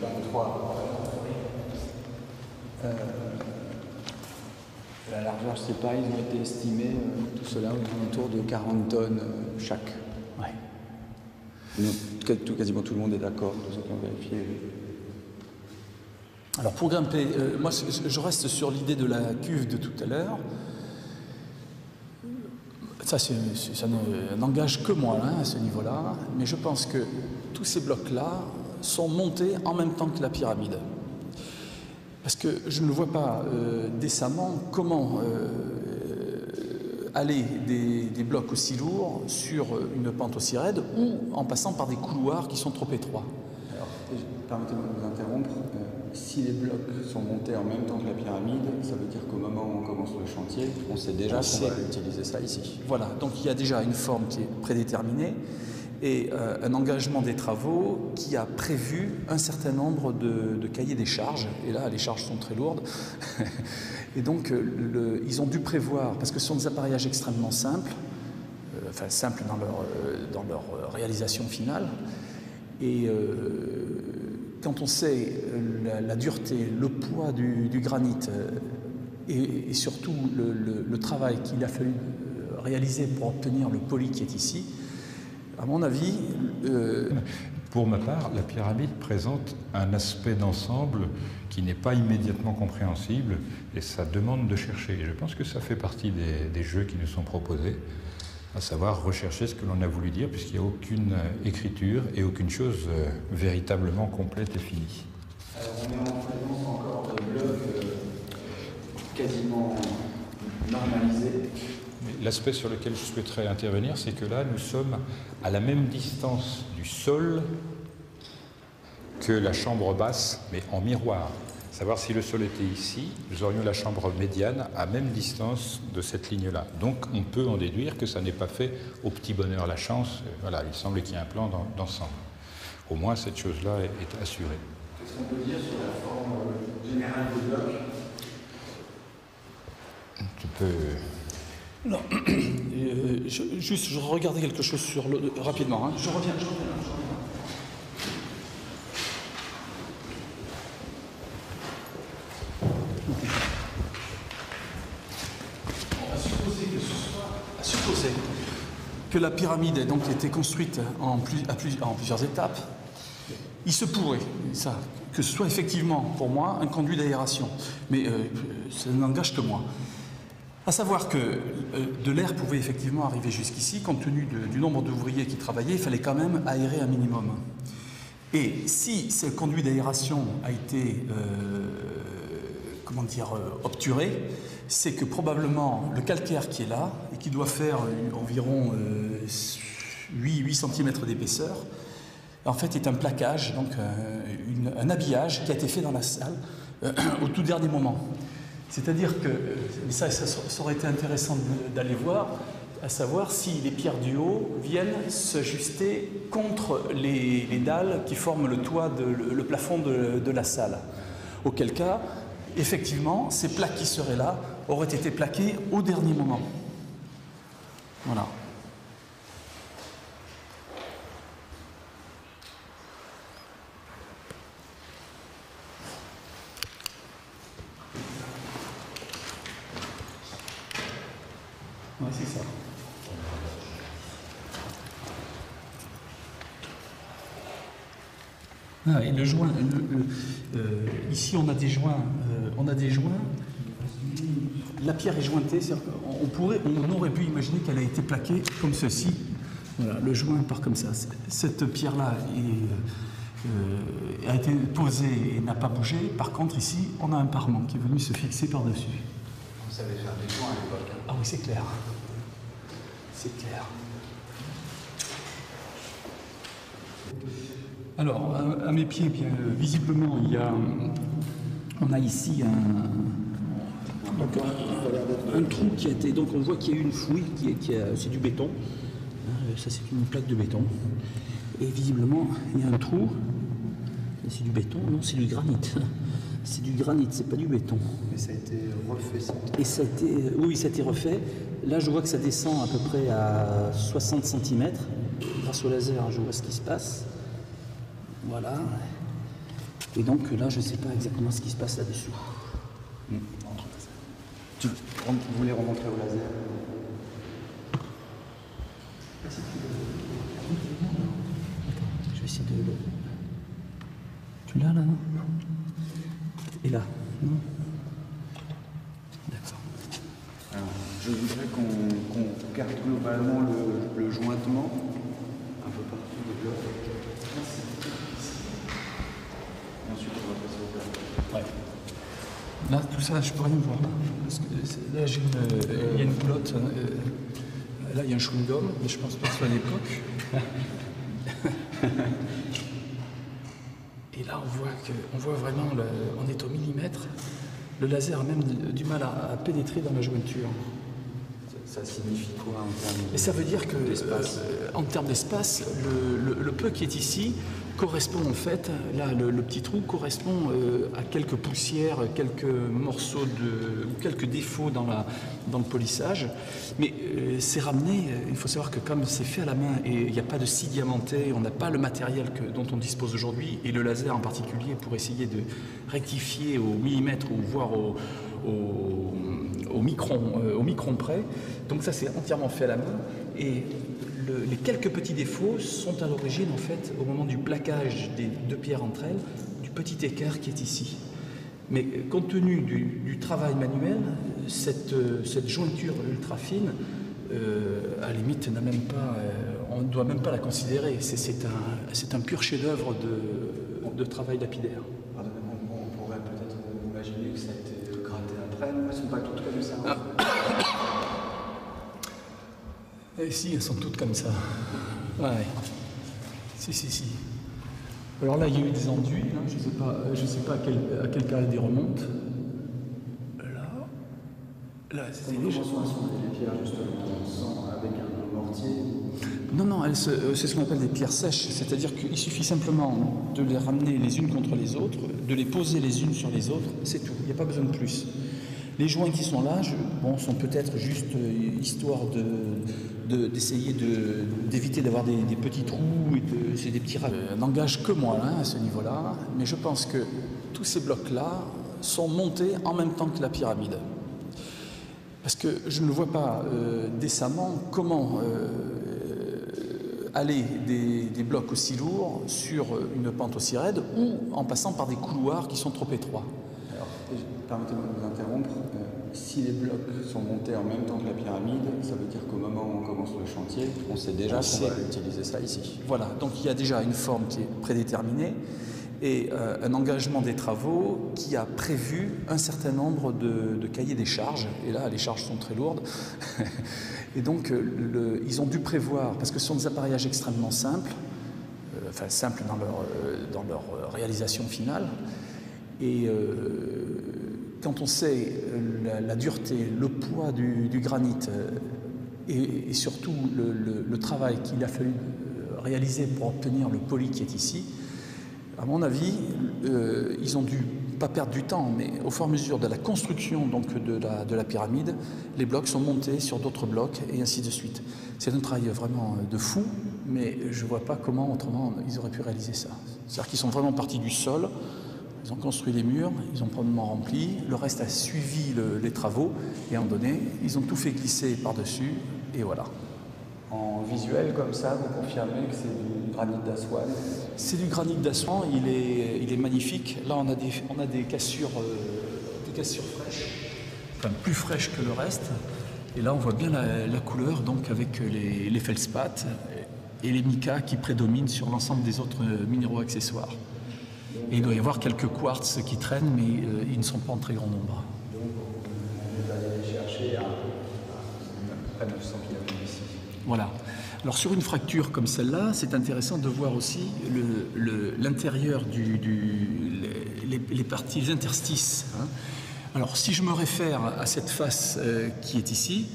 23. La largeur, je ne sais pas, ils ont été estimés, tout cela, autour de 40 tonnes chaque. Ouais. Quasiment tout le monde est d'accord, tous ceux qui ont vérifié. Alors pour grimper, moi je reste sur l'idée de la cuve de tout à l'heure. Ça n'engage que moi hein, à ce niveau-là, mais je pense que tous ces blocs-là sont montés en même temps que la pyramide. Parce que je ne vois pas décemment comment aller des blocs aussi lourds sur une pente aussi raide ou en passant par des couloirs qui sont trop étroits. Alors, permettez-moi de vous interrompre. Si les blocs sont montés en même temps que la pyramide, ça veut dire qu'au moment où on commence le chantier, on sait déjà qu'on va utiliser ça ici. Voilà, donc il y a déjà une forme qui est prédéterminée et un engagement des travaux qui a prévu un certain nombre de cahiers des charges. Et là, les charges sont très lourdes. Et donc, ils ont dû prévoir, parce que ce sont des appareillages extrêmement simples, enfin simples dans leur réalisation finale. Et quand on sait la dureté, le poids du granit et surtout le travail qu'il a fallu réaliser pour obtenir le poli qui est ici, à mon avis... Pour ma part, la pyramide présente un aspect d'ensemble qui n'est pas immédiatement compréhensible et ça demande de chercher. Je pense que ça fait partie des jeux qui nous sont proposés, à savoir rechercher ce que l'on a voulu dire, puisqu'il n'y a aucune écriture et aucune chose véritablement complète et finie. Alors on est en présence encore de blocs quasiment normalisés. L'aspect sur lequel je souhaiterais intervenir, c'est que là, nous sommes à la même distance du sol que la chambre basse, mais en miroir. Savoir si le sol était ici, nous aurions la chambre médiane à même distance de cette ligne-là. Donc on peut en déduire que ça n'est pas fait au petit bonheur la chance. Voilà, il semble qu'il y ait un plan d'ensemble. Au moins cette chose-là est assurée. Qu'est-ce qu'on peut dire sur la forme générale des blocs? Tu peux... Non, juste je regardais quelque chose rapidement. Hein. Je reviens. On va supposer que la pyramide ait donc été construite en plusieurs étapes. Il se pourrait, ça, que ce soit effectivement, pour moi, un conduit d'aération. Mais ça n'engage que moi. À savoir que de l'air pouvait effectivement arriver jusqu'ici, compte tenu du nombre d'ouvriers qui travaillaient, il fallait quand même aérer un minimum. Et si ce conduit d'aération a été, obturé, c'est que probablement le calcaire qui est là, et qui doit faire environ 8 cm d'épaisseur, en fait est un plaquage, donc un habillage qui a été fait dans la salle au tout dernier moment. C'est-à-dire que, ça aurait été intéressant d'aller voir, à savoir si les pierres du haut viennent s'ajuster contre les dalles qui forment le toit, le plafond de la salle. Auquel cas, effectivement, ces plaques qui seraient là auraient été plaquées au dernier moment. Voilà. Ouais, c'est ça. Ah, et le joint, ici on a des joints, la pierre est jointée, on aurait pu imaginer qu'elle a été plaquée comme ceci. Voilà, le joint part comme ça. Cette pierre-là a été posée et n'a pas bougé. Par contre, ici, on a un parement qui est venu se fixer par-dessus. On savait faire des joints à l'époque. Ah oui, c'est clair. C'est clair. Alors, à mes pieds, bien, visiblement, on a ici un trou qui a été... Donc on voit qu'il y a eu une fouille, c'est du béton. Ça, c'est une plaque de béton. Et visiblement, il y a un trou. C'est du béton? Non, c'est du granit. C'est du granit, c'est pas du béton. Mais ça a été refait, ça. Et ça a été... Oui, ça a été refait. Là, je vois que ça descend à peu près à 60 cm. Grâce au laser, je vois ce qui se passe. Voilà. Et donc là, je ne sais pas exactement ce qui se passe là-dessous. Vous voulez remontrer au laser? Je vais essayer de... Tu l'as là, non? Et là? Non? D'accord. Alors, je voudrais qu'on regarde globalement le jointement un peu partout des blocs. Et ensuite, on va passer au bloc. Ouais. Là, tout ça, je peux rien voir. Parce que là, il y a une pelote. Là, il y a un chewing-gum, mais je pense pas que ce soit à l'époque. Et là, on voit vraiment, on est au millimètre. Le laser a même du mal à pénétrer dans la jointure. Ça signifie quoi en termes Et ça veut dire que, en termes d'espace, le peu qui est ici correspond en fait, là, le petit trou correspond à quelques poussières, quelques morceaux ou quelques défauts dans le polissage. Mais c'est ramené, il faut savoir que comme c'est fait à la main et il n'y a pas de scie diamantée, on n'a pas le matériel dont on dispose aujourd'hui, et le laser en particulier pour essayer de rectifier au millimètre ou voire au micron près. Donc ça, c'est entièrement fait à la main. Et les quelques petits défauts sont à l'origine, en fait, au moment du plaquage des deux pierres entre elles, du petit écart qui est ici. Mais compte tenu du travail manuel, cette jointure ultra fine, à la limite, n'a même pas, on ne doit même pas la considérer. C'est un pur chef-d'œuvre de travail lapidaire. On pourrait peut-être imaginer que ça a été gratté après. Elles ne sont pas toutes comme ça. Et si, elles sont toutes comme ça. Ouais. Si. Alors là, il y a eu des enduits. Hein. Je ne sais pas à quelle période ils remontent. Là, c'était déjà. Les pierres justement sans avec un mortier. Non, c'est ce qu'on appelle des pierres sèches. C'est-à-dire qu'il suffit simplement de les ramener les unes contre les autres, de les poser les unes sur les autres. C'est tout. Il n'y a pas besoin de plus. Les joints qui sont là, sont peut-être juste histoire d'essayer d'éviter d'avoir des petits trous et c'est des petits rats. N'engage que moi à ce niveau-là, mais je pense que tous ces blocs-là sont montés en même temps que la pyramide. Parce que je ne vois pas décemment comment aller des blocs aussi lourds sur une pente aussi raide ou en passant par des couloirs qui sont trop étroits. Permettez-moi de vous interrompre. Si les blocs sont montés en même temps que la pyramide, ça veut dire qu'au moment où on commence le chantier, on sait déjà qu'on va utiliser ça ici. Voilà, donc il y a déjà une forme qui est prédéterminée et un engagement des travaux qui a prévu un certain nombre de cahiers des charges. Et là, les charges sont très lourdes. Et donc, ils ont dû prévoir, parce que ce sont des appareillages extrêmement simples, simples dans leur réalisation finale. Et quand on sait la dureté, le poids du granit et surtout le travail qu'il a fallu réaliser pour obtenir le poli qui est ici, à mon avis, ils ont dû pas perdre du temps, mais au fur et à mesure de la construction donc, de la pyramide, les blocs sont montés sur d'autres blocs et ainsi de suite. C'est un travail vraiment de fou, mais je ne vois pas comment autrement ils auraient pu réaliser ça. C'est-à-dire qu'ils sont vraiment partis du sol. Ils ont construit les murs, ils ont probablement rempli, le reste a suivi les travaux, et à un moment donné, ils ont tout fait glisser par-dessus, et voilà. En visuel comme ça, vous confirmez que c'est du granit d'Aswan? C'est du granit d'Aswan, il est magnifique. Là, on a des cassures fraîches, enfin plus fraîches que le reste. Et là, on voit bien la couleur, donc avec les feldspaths et les micas qui prédominent sur l'ensemble des autres minéraux accessoires. Et il doit y avoir quelques quartz qui traînent, mais ils ne sont pas en très grand nombre. Donc, on est allé les chercher à près de 900 km d'ici. Voilà. Alors sur une fracture comme celle-là, c'est intéressant de voir aussi l'intérieur les parties, les interstices. Hein. Alors si je me réfère à cette face qui est ici,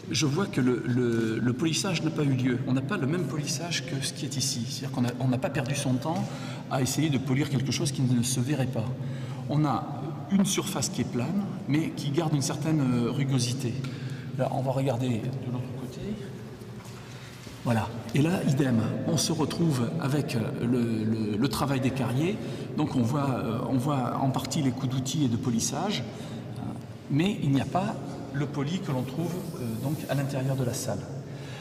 je vois que le polissage n'a pas eu lieu. On n'a pas le même polissage que ce qui est ici. C'est-à-dire qu'on n'a pas perdu son temps à essayer de polir quelque chose qui ne se verrait pas. On a une surface qui est plane, mais qui garde une certaine rugosité. Là, on va regarder de l'autre côté. Voilà. Et là, idem, on se retrouve avec le travail des carriers. Donc on voit en partie les coups d'outils et de polissage, mais il n'y a pas le poli que l'on trouve donc à l'intérieur de la salle.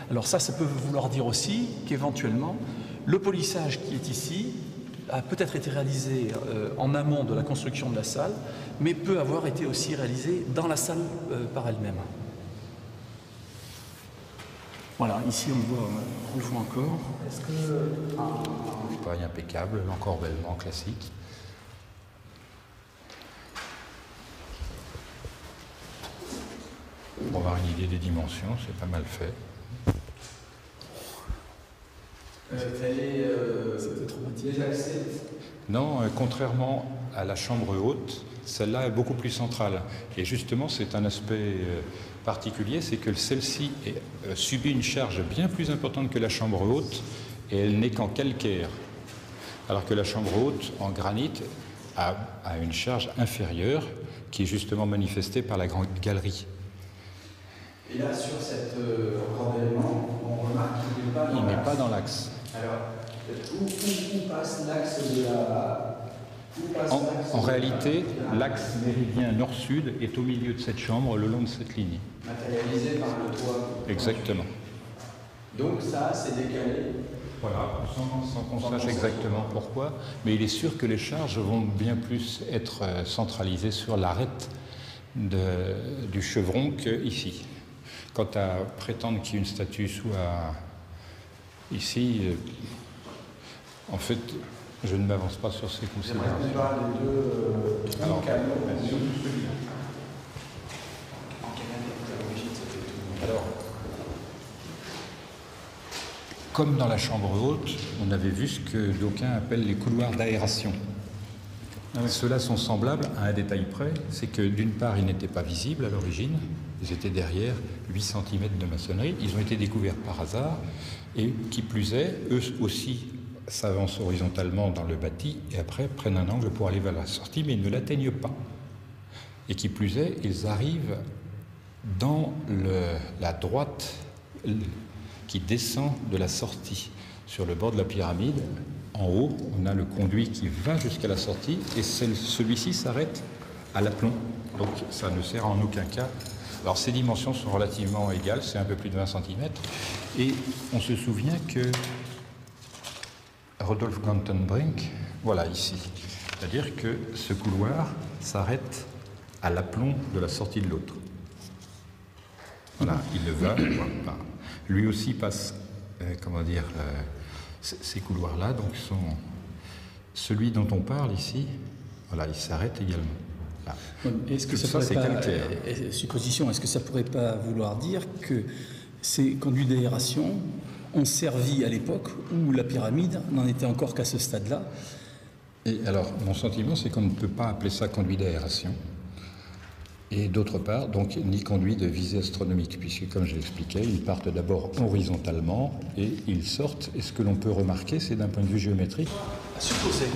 Alors ça peut vouloir dire aussi qu'éventuellement, le polissage qui est ici a peut-être été réalisé en amont de la construction de la salle, mais peut avoir été aussi réalisé dans la salle par elle-même. Voilà, ici on le voit encore. Est-ce que... Pareil impeccable, l'encorbellement classique. Pour avoir une idée des dimensions, c'est pas mal fait. C'était traumatisé. Non, contrairement à la chambre haute, celle-là est beaucoup plus centrale. Et justement, c'est un aspect particulier, c'est que celle-ci subit une charge bien plus importante que la chambre haute, et elle n'est qu'en calcaire. Alors que la chambre haute, en granit, a une charge inférieure, qui est justement manifestée par la grande galerie. Et là, sur cet encorbellement, on remarque qu'il n'est pas dans l'axe. Il n'est pas dans l'axe. Alors, où passe l'axe de la... En réalité, l'axe méridien nord-sud est au milieu de cette chambre, le long de cette ligne. Matérialisé par le toit. Exactement. Donc ça, c'est décalé. Voilà, sans qu'on sache exactement pourquoi, mais il est sûr que les charges vont bien plus être centralisées sur l'arête du chevron qu'ici. Quant à prétendre qu'il y ait une statue soit ici, en fait, je ne m'avance pas sur ces considérations. On parle des deux Alors, canaux. Alors, comme dans la chambre haute, on avait vu ce que d'aucuns appellent les couloirs d'aération. Ceux-là sont semblables à un détail près, c'est que d'une part, ils n'étaient pas visibles à l'origine, ils étaient derrière 8 cm de maçonnerie, ils ont été découverts par hasard, et qui plus est, eux aussi s'avancent horizontalement dans le bâti, et après prennent un angle pour aller vers la sortie, mais ils ne l'atteignent pas. Et qui plus est, ils arrivent dans la droite qui descend de la sortie. Sur le bord de la pyramide, en haut, on a le conduit qui va jusqu'à la sortie et celui-ci s'arrête à l'aplomb. Donc ça ne sert en aucun cas. Alors ces dimensions sont relativement égales, c'est un peu plus de 20 cm. Et on se souvient que Rudolf Gantenbrink, voilà ici, c'est-à-dire que ce couloir s'arrête à l'aplomb de la sortie de l'autre. Voilà, il le va. Lui aussi passe, ces couloirs-là, donc sont celui dont on parle ici, voilà, il s'arrête également. Là. Est-ce que ça c'est calcaire. Supposition, est-ce que ça pourrait pas vouloir dire que ces conduits d'aération ont servi à l'époque où la pyramide n'en était encore qu'à ce stade-là? Et alors, mon sentiment, c'est qu'on ne peut pas appeler ça conduit d'aération. Et d'autre part, donc, ni conduit de visée astronomique, puisque, comme je l'expliquais, ils partent d'abord horizontalement et ils sortent. Et ce que l'on peut remarquer, c'est d'un point de vue géométrique. À supposer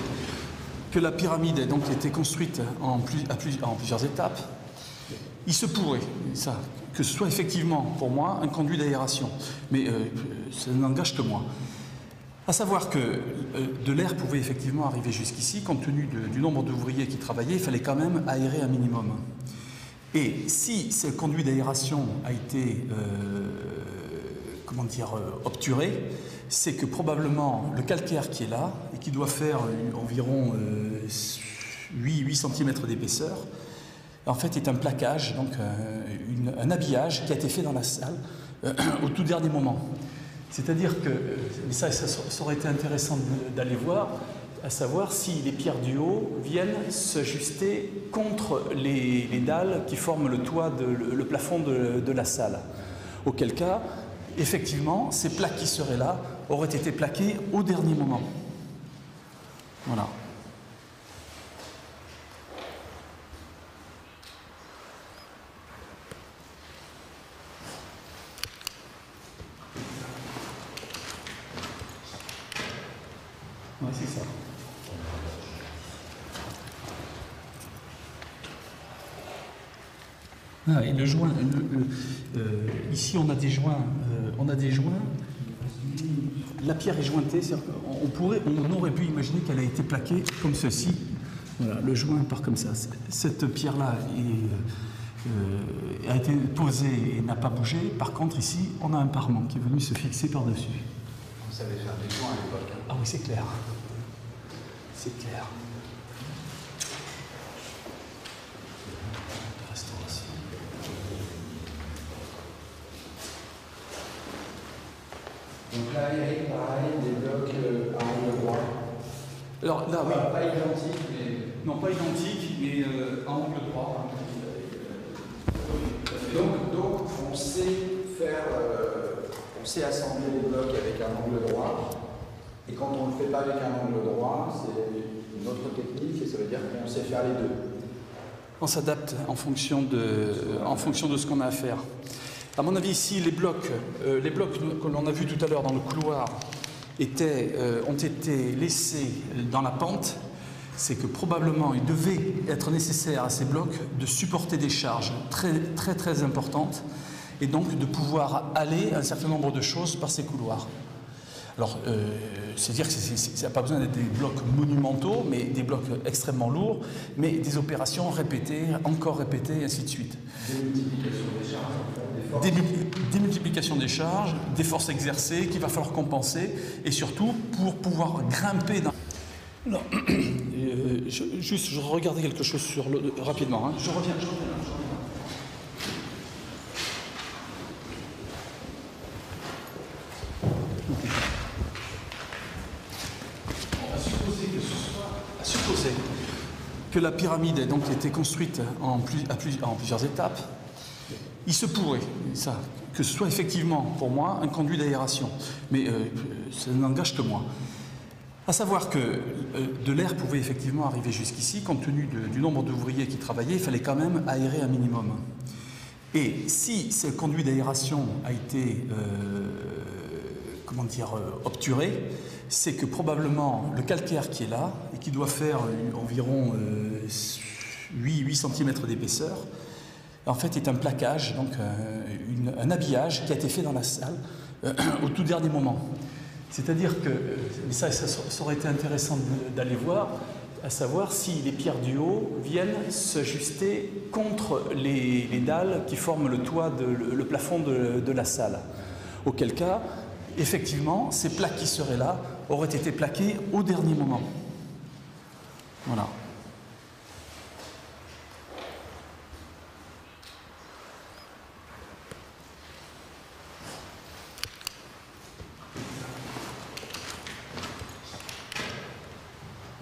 que la pyramide ait donc été construite en plusieurs étapes, il se pourrait, ça, que ce soit effectivement, pour moi, un conduit d'aération. Mais ça n'engage que moi. À savoir que de l'air pouvait effectivement arriver jusqu'ici, compte tenu du nombre d'ouvriers qui travaillaient, il fallait quand même aérer un minimum. Et si ce conduit d'aération a été comment dire, obturé, c'est que probablement le calcaire qui est là, et qui doit faire environ 8 cm d'épaisseur, en fait est un plaquage, donc un habillage qui a été fait dans la salle au tout dernier moment. C'est-à-dire que, ça aurait été intéressant d'aller voir, à savoir si les pierres du haut viennent s'ajuster contre les dalles qui forment le toit, le plafond de la salle. Auquel cas, effectivement, ces plaques qui seraient là auraient été plaquées au dernier moment. Voilà. Ouais, c'est ça. Ah, et le joint, ici on a des joints, la pierre est jointée, on aurait pu imaginer qu'elle a été plaquée comme ceci. Voilà, le joint part comme ça. Cette pierre-là a été posée et n'a pas bougé. Par contre, ici, on a un parement qui est venu se fixer par-dessus. Vous savez faire des joints à l'époque. Hein. Ah oui, c'est clair. C'est clair. Restauration. Donc là, Eric, pareil, des blocs à angle droit. Alors là, oui. Pas identique, mais... Non, pas identique, mais à angle droit. Donc on sait faire, on sait assembler les blocs avec un angle droit. Et quand on ne le fait pas avec un angle droit, c'est une autre technique, et ça veut dire qu'on sait faire les deux. On s'adapte en fonction de ce qu'on a à faire. À mon avis, ici, les blocs que l'on a vus tout à l'heure dans le couloir ont été laissés dans la pente. C'est que probablement il devait être nécessaire à ces blocs de supporter des charges très importantes et donc de pouvoir aller un certain nombre de choses par ces couloirs. Alors, c'est-à-dire que ça n'a pas besoin d'être des blocs monumentaux, mais des blocs extrêmement lourds, mais des opérations répétées, encore répétées, et ainsi de suite. Démultiplication des charges, des forces exercées qu'il va falloir compenser, et surtout pour pouvoir grimper dans... Non, je regardais quelque chose rapidement. Hein. Je reviens. À supposer que la pyramide ait donc été construite en plusieurs étapes, il se pourrait, ça, que ce soit effectivement, pour moi, un conduit d'aération. Mais ça n'engage que moi. À savoir que de l'air pouvait effectivement arriver jusqu'ici, compte tenu du nombre d'ouvriers qui travaillaient, il fallait quand même aérer un minimum. Et si ce conduit d'aération a été obturé, c'est que probablement le calcaire qui est là, et qui doit faire environ 8 cm d'épaisseur, en fait est un plaquage, donc un habillage qui a été fait dans la salle au tout dernier moment. C'est-à-dire que, ça aurait été intéressant d'aller voir, à savoir si les pierres du haut viennent s'ajuster contre les dalles qui forment le toit, le plafond de la salle. Auquel cas, effectivement, ces plaques qui seraient là auraient été plaquées au dernier moment. Voilà.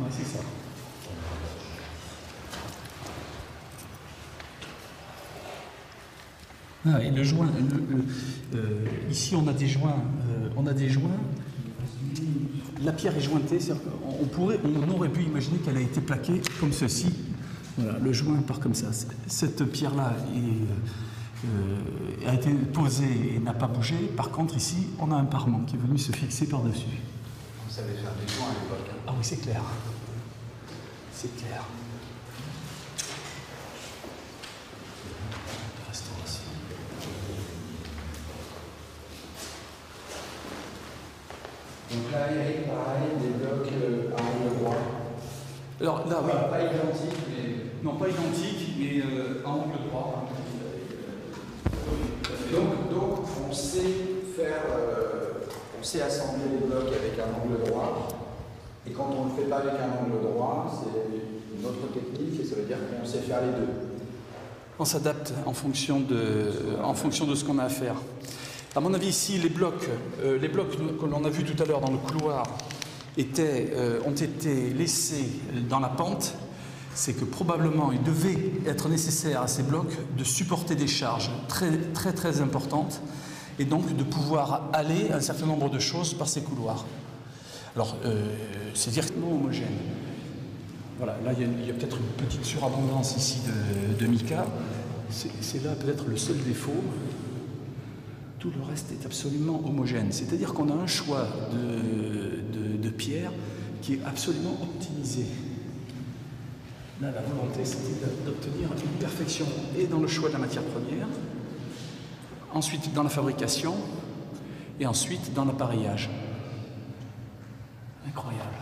Ouais, c'est ça. Ah, et le joint, ici on a des joints, la pierre est jointée, on aurait pu imaginer qu'elle a été plaquée comme ceci. Voilà, le joint part comme ça. Cette pierre-là a été posée et n'a pas bougé. Par contre, ici, on a un parement qui est venu se fixer par-dessus. Vous savez faire des joints à l'époque. Hein. Ah oui, c'est clair. C'est clair. Restauration. Donc là, Eric, pareil, des blocs à angle droit. Alors là, oui. Pas identique, mais... Non, pas identique, mais à angle droit. Donc on sait faire, on sait assembler les blocs avec un angle droit, et quand on ne le fait pas avec un angle droit, c'est une autre technique, et ça veut dire qu'on sait faire les deux. On s'adapte en fonction de ce qu'on a à faire. À mon avis, ici, les blocs que l'on a vus tout à l'heure dans le couloir ont été laissés dans la pente. C'est que probablement il devait être nécessaire à ces blocs de supporter des charges très importantes et donc de pouvoir aller un certain nombre de choses par ces couloirs. Alors, c'est directement homogène. Voilà, là il y a peut-être une petite surabondance ici de mica. C'est là peut-être le seul défaut. Tout le reste est absolument homogène. C'est-à-dire qu'on a un choix de pierre qui est absolument optimisé. Là, la volonté, c'était d'obtenir une perfection et dans le choix de la matière première, ensuite dans la fabrication et ensuite dans l'appareillage. Incroyable.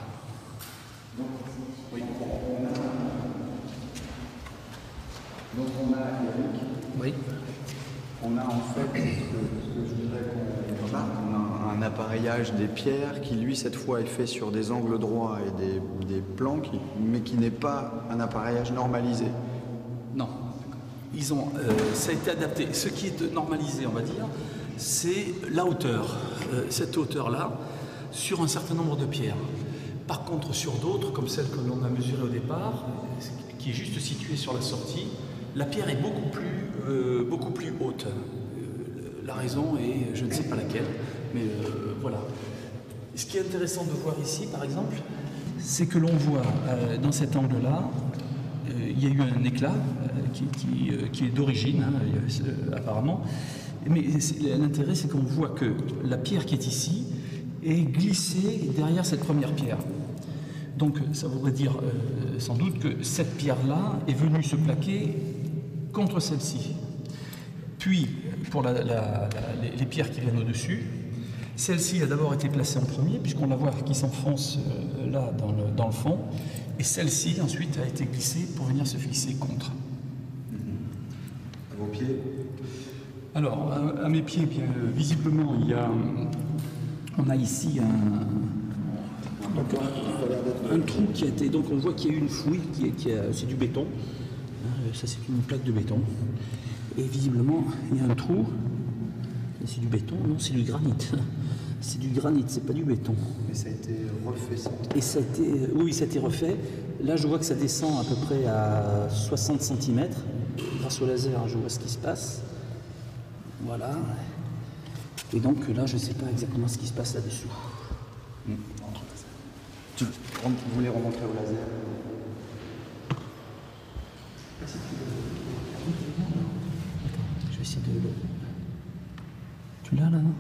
Oui. Donc on a, Eric, oui. On a en fait, ce que je voudrais qu'on remarque, on a un appareillage des pierres qui, lui, cette fois, est fait sur des angles droits et des plans, mais qui n'est pas un appareillage normalisé. Non. Ça a été adapté. Ce qui est normalisé, on va dire, c'est la hauteur. Cette hauteur-là, sur un certain nombre de pierres. Par contre, sur d'autres, comme celle que l'on a mesurée au départ, qui est juste située sur la sortie, la pierre est beaucoup plus haute. La raison est, je ne sais pas laquelle, mais voilà. Ce qui est intéressant de voir ici, par exemple, c'est que l'on voit dans cet angle-là, il y a eu un éclat qui est d'origine, apparemment. Mais l'intérêt, c'est qu'on voit que la pierre qui est ici est glissée derrière cette première pierre. Donc, ça voudrait dire sans doute que cette pierre-là est venue se plaquer contre celle-ci. Puis, pour les pierres qui viennent au-dessus, celle-ci a d'abord été placée en premier, puisqu'on la voit qui s'enfonce là dans le fond, et celle-ci ensuite a été glissée pour venir se fixer contre. À vos pieds? Alors, à mes pieds, bien, visiblement, on a ici un trou qui a été. Donc, on voit qu'il y a eu une fouille, c'est du béton. Ça, c'est une plaque de béton. Et visiblement, il y a un trou. C'est du béton? Non, c'est du granit. C'est du granit, c'est pas du béton. Mais ça a été refait, ça? Et ça a été, oui, ça a été refait. Là, je vois que ça descend à peu près à 60 cm. Grâce au laser, je vois ce qui se passe. Voilà. Et donc là, je ne sais pas exactement ce qui se passe là-dessous. Vous voulez remontrer au laser? Je vais essayer de... Tu l'as là, non?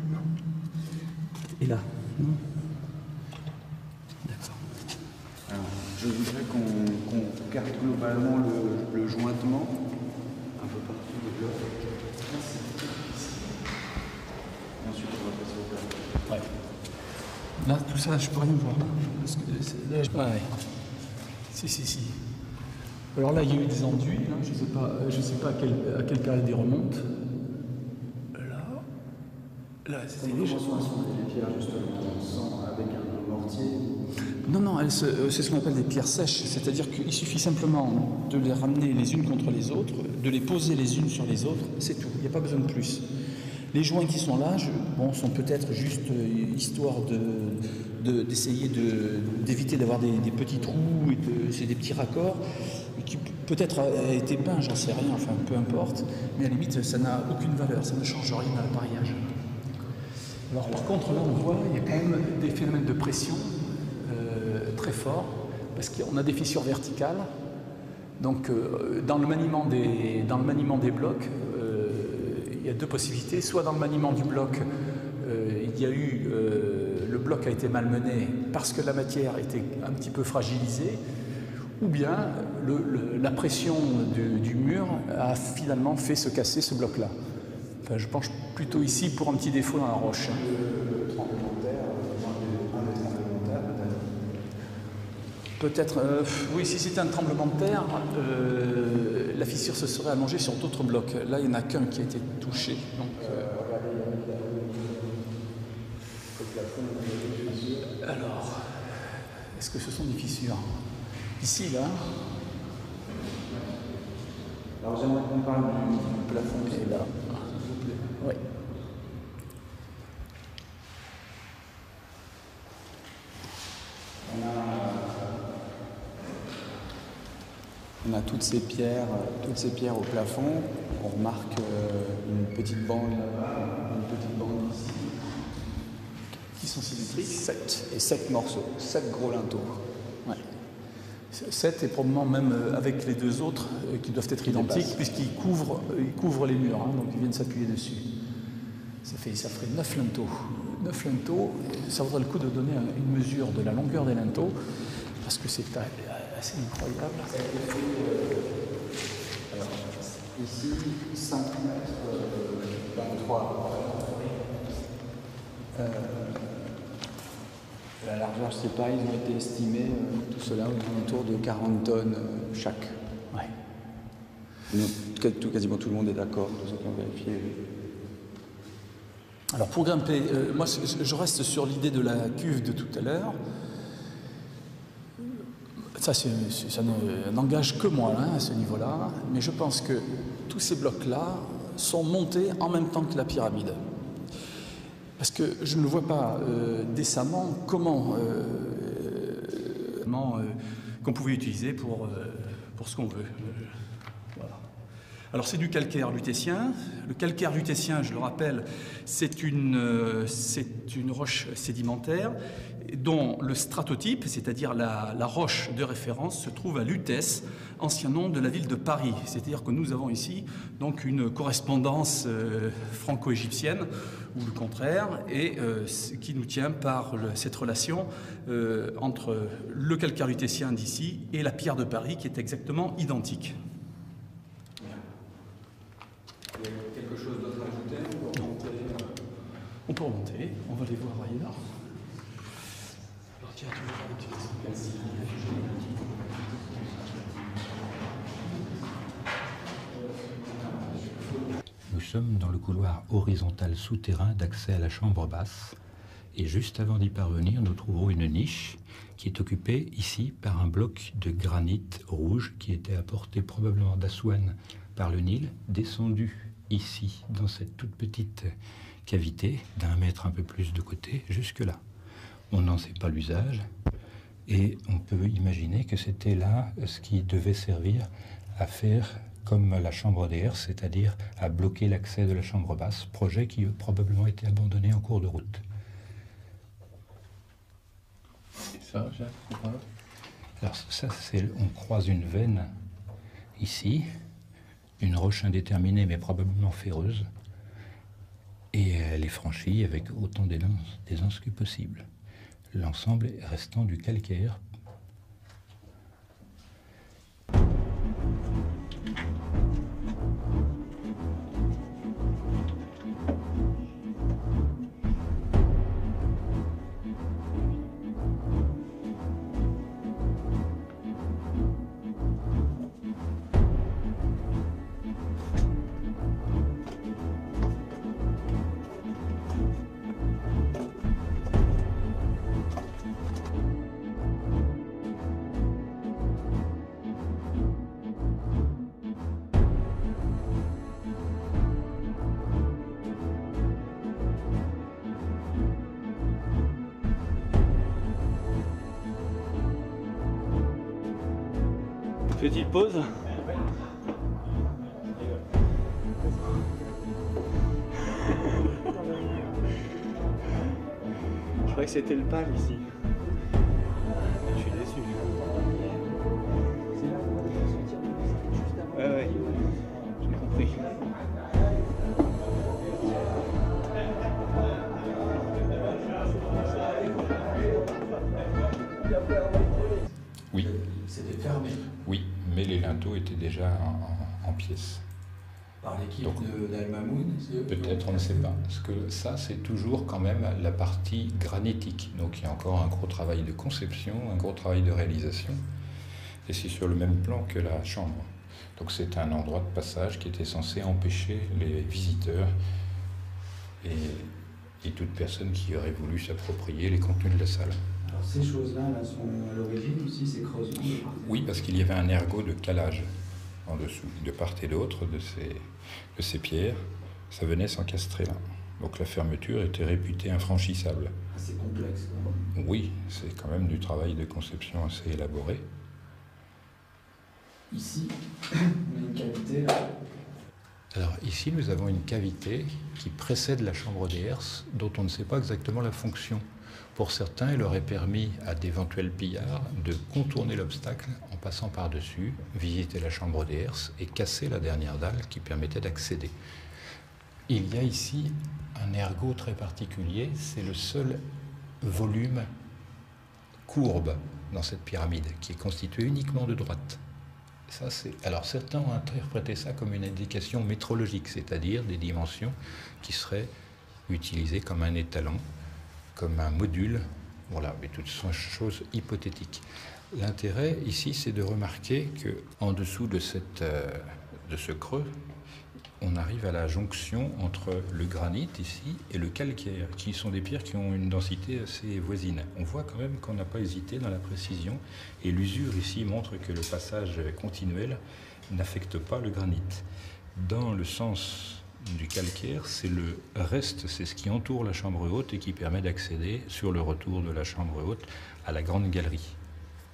Et là, non? D'accord. Alors, je voudrais qu'on regarde globalement le jointement un peu partout des blocs. Et ensuite, on va passer au bloc. Ouais. Là, tout ça, je peux rien voir. Parce que là, ouais. Si. Alors là, il y a eu des enduits. Hein, je ne sais pas à quelle période ils remontent. Là, c'était léger. Les pierres, justement, sans avec un mortier. Non, c'est ce qu'on appelle des pierres sèches. C'est-à-dire qu'il suffit simplement de les ramener les unes contre les autres, de les poser les unes sur les autres, c'est tout. Il n'y a pas besoin de plus. Les joints qui sont là, sont peut-être juste histoire d'essayer d'éviter d'avoir des petits trous, c'est des petits raccords, qui peut-être a été peint, j'en sais rien, enfin peu importe, mais à la limite ça n'a aucune valeur, ça ne change rien à l'appareillage. Alors par contre là on voit, il y a quand même des phénomènes de pression très forts, parce qu'on a des fissures verticales, donc dans le maniement des blocs, il y a deux possibilités. Soit dans le maniement du bloc, le bloc a été malmené parce que la matière était un petit peu fragilisée, ou bien la pression du mur a finalement fait se casser ce bloc-là. Enfin, je penche plutôt ici pour un petit défaut dans la roche. Le tremblement de terre, un des tremblements de terre, peut-être. Oui, si c'était un tremblement de terre, la fissure se serait allongée sur d'autres blocs. Là, il n'y en a qu'un qui a été touché. Donc, Est-ce que ce sont des fissures? Ici, là. Alors j'aimerais qu'on parle du plafond qui est là. Oui. On a toutes ces pierres au plafond. On remarque une petite bande ici. Qui sont symétriques? 7 et 7 morceaux, 7 gros linteaux. Ouais. 7 et probablement même avec les deux autres qui doivent être identiques puisqu'ils couvrent les murs, hein, donc ils viennent s'appuyer dessus. Ça ferait 9 linteaux. 9 linteaux, ça vaudrait le coup de donner une mesure de la longueur des linteaux parce que c'est assez incroyable. Alors, ici, 5 mètres 23. La largeur, je ne sais pas, ils ont été estimés, tout cela, autour de 40 tonnes chaque. Ouais. Quasiment tout le monde est d'accord, tous ceux qui ont vérifié. Alors pour grimper, moi je reste sur l'idée de la cuve de tout à l'heure. Ça n'engage que moi hein, à ce niveau-là, mais je pense que tous ces blocs-là sont montés en même temps que la pyramide. Parce que je ne vois pas décemment comment qu'on pouvait utiliser pour ce qu'on veut. Voilà. Alors c'est du calcaire lutétien. Le calcaire lutétien, je le rappelle, c'est une roche sédimentaire dont le stratotype, c'est-à-dire la roche de référence, se trouve à Lutèce, ancien nom de la ville de Paris. C'est-à-dire que nous avons ici donc une correspondance franco-égyptienne, ou le contraire, et qui nous tient par cette relation entre le calcaire lutétien d'ici et la pierre de Paris, qui est exactement identique. Il y a quelque chose d'autre à ajouter? On peut remonter, on va les voir ailleurs. Alors tiens, tu vas utiliser Nous sommes dans le couloir horizontal souterrain d'accès à la chambre basse. Et juste avant d'y parvenir, nous trouverons une niche qui est occupée ici par un bloc de granit rouge qui était apporté probablement d'Assouane par le Nil, descendu ici dans cette toute petite cavité d'1 mètre un peu plus de côté, jusque-là. On n'en sait pas l'usage et on peut imaginer que c'était là ce qui devait servir à faire comme la chambre d'air, c'est-à-dire à bloquer l'accès de la chambre basse, projet qui a probablement été abandonné en cours de route. Ça, Jacques, c'est pas... Alors ça, on croise une veine ici, une roche indéterminée mais probablement ferreuse, et elle est franchie avec autant d'aisance que possible. L'ensemble restant du calcaire. Petite pause. Je croyais que c'était le pal ici. Je suis déçu. Ouais, j'ai compris. Oui. C'était fermé Oui, mais les linteaux étaient déjà en pièces. par l'équipe Donc, d'Al Mamoun. Peut-être, on ne sait pas. Parce que ça, c'est toujours quand même la partie granitique. Donc il y a encore un gros travail de conception, un gros travail de réalisation. Et c'est sur le même plan que la chambre. Donc c'est un endroit de passage qui était censé empêcher les visiteurs et toute personne qui aurait voulu s'approprier les contenus de la salle. Alors ces choses-là là, sont à l'origine aussi, ces creusements? Oui, parce qu'il y avait un ergot de calage en dessous, de part et d'autre de ces pierres. Ça venait s'encastrer là. Donc la fermeture était réputée infranchissable. C'est complexe. Oui, c'est quand même du travail de conception assez élaboré. Ici, on a une cavité là. Alors ici, nous avons une cavité qui précède la chambre des herses, dont on ne sait pas exactement la fonction. Pour certains, elle aurait permis à d'éventuels pillards de contourner l'obstacle en passant par-dessus, visiter la chambre des herses et casser la dernière dalle qui permettait d'accéder. Il y a ici un ergot très particulier, c'est le seul volume courbe dans cette pyramide, qui est constitué uniquement de droite. Alors certains ont interprété ça comme une indication métrologique, c'est-à-dire des dimensions qui seraient utilisées comme un étalon, comme un module, voilà, mais toutes sont choses hypothétiques. L'intérêt ici, c'est de remarquer qu'en dessous de ce creux, on arrive à la jonction entre le granit ici et le calcaire, qui sont des pierres qui ont une densité assez voisine. On voit quand même qu'on n'a pas hésité dans la précision, et l'usure ici montre que le passage continuel n'affecte pas le granit. Dans le sens du calcaire, c'est le reste, c'est ce qui entoure la chambre haute et qui permet d'accéder, sur le retour de la chambre haute, à la grande galerie,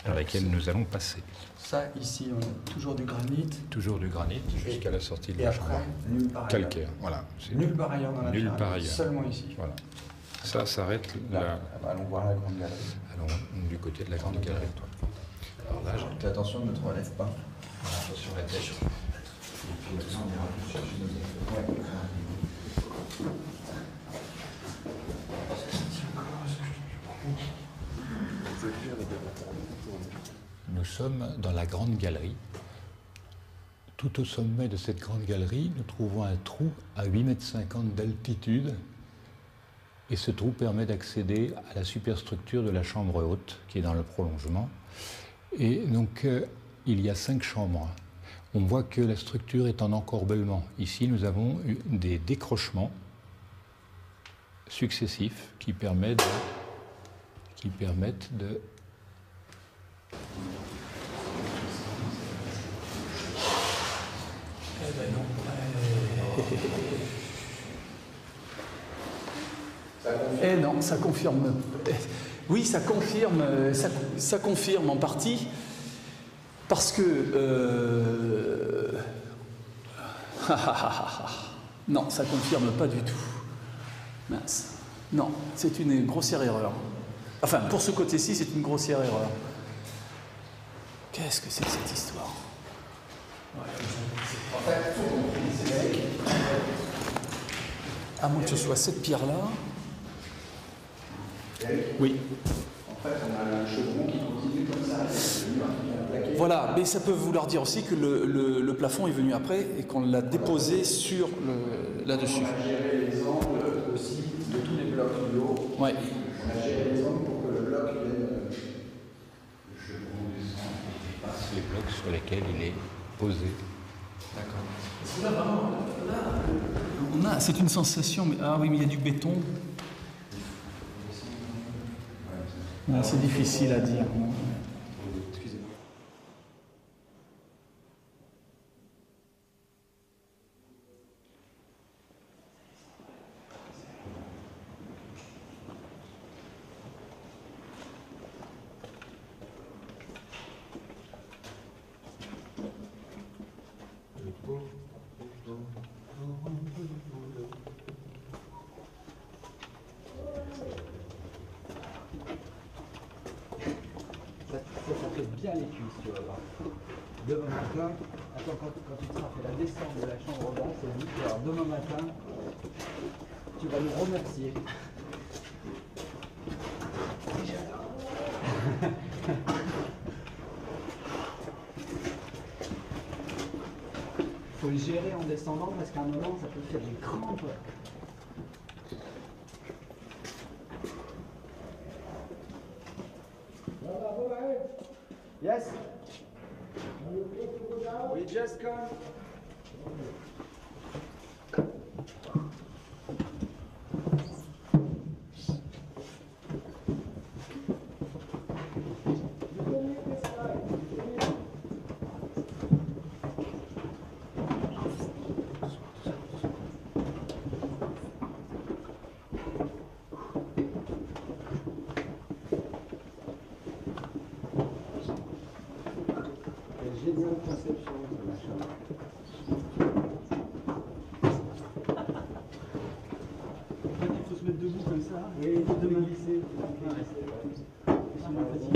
par laquelle nous allons passer. Ça, ici, on a toujours du granit. Toujours du granit jusqu'à la sortie de la chambre. Nulle part Calcaire, voilà. Nulle part ailleurs dans la Nulle pyramide, part ailleurs. seulement ici. Voilà. Ça s'arrête là. Allons voir la grande galerie. Allons du côté de la grande galerie. Alors là, Fais attention, ne te relève pas. sur la tête. Et puis, on ira plus chercher nos affaires. Nous sommes dans la grande galerie. Tout au sommet de cette grande galerie, nous trouvons un trou à 8,50 m d'altitude. Et ce trou permet d'accéder à la superstructure de la chambre haute, qui est dans le prolongement. Et donc, il y a 5 chambres. On voit que la structure est en encorbellement. Ici, nous avons des décrochements successifs qui permettent de Eh non, ça confirme. Oui, ça confirme, ça confirme en partie, parce que non, ça confirme pas du tout. Mince. Non, c'est une grossière erreur. Enfin, pour ce côté-ci, c'est une grossière erreur. Qu'est-ce que c'est que cette histoire? En fait, à moins que ce soit cette pierre-là. Oui. En fait, on a un chevron qui continue comme ça. Voilà, mais ça peut vouloir dire aussi que le plafond est venu après et qu'on l'a déposé sur là-dessus. On a géré les angles aussi de tous les blocs du haut. Ouais. On a géré les angles pour que le bloc vienne. le chevron descend et dépasse les blocs sur lesquels il est posé. D'accord. C'est une sensation, mais ah oui, mais il y a du béton. C'est difficile à dire. Excusez-moi. Ça fait bien les cuisses, tu vas voir. Demain matin, attends, quand tu te seras fait la descente de la chambre basse, et dit, alors demain matin, tu vas nous remercier. Faut le gérer en descendant parce qu'à un moment, ça peut faire des crampes. Yes? We just come. géniale conception de machin. En fait, il faut se mettre debout comme ça et demain glisser. Sinon,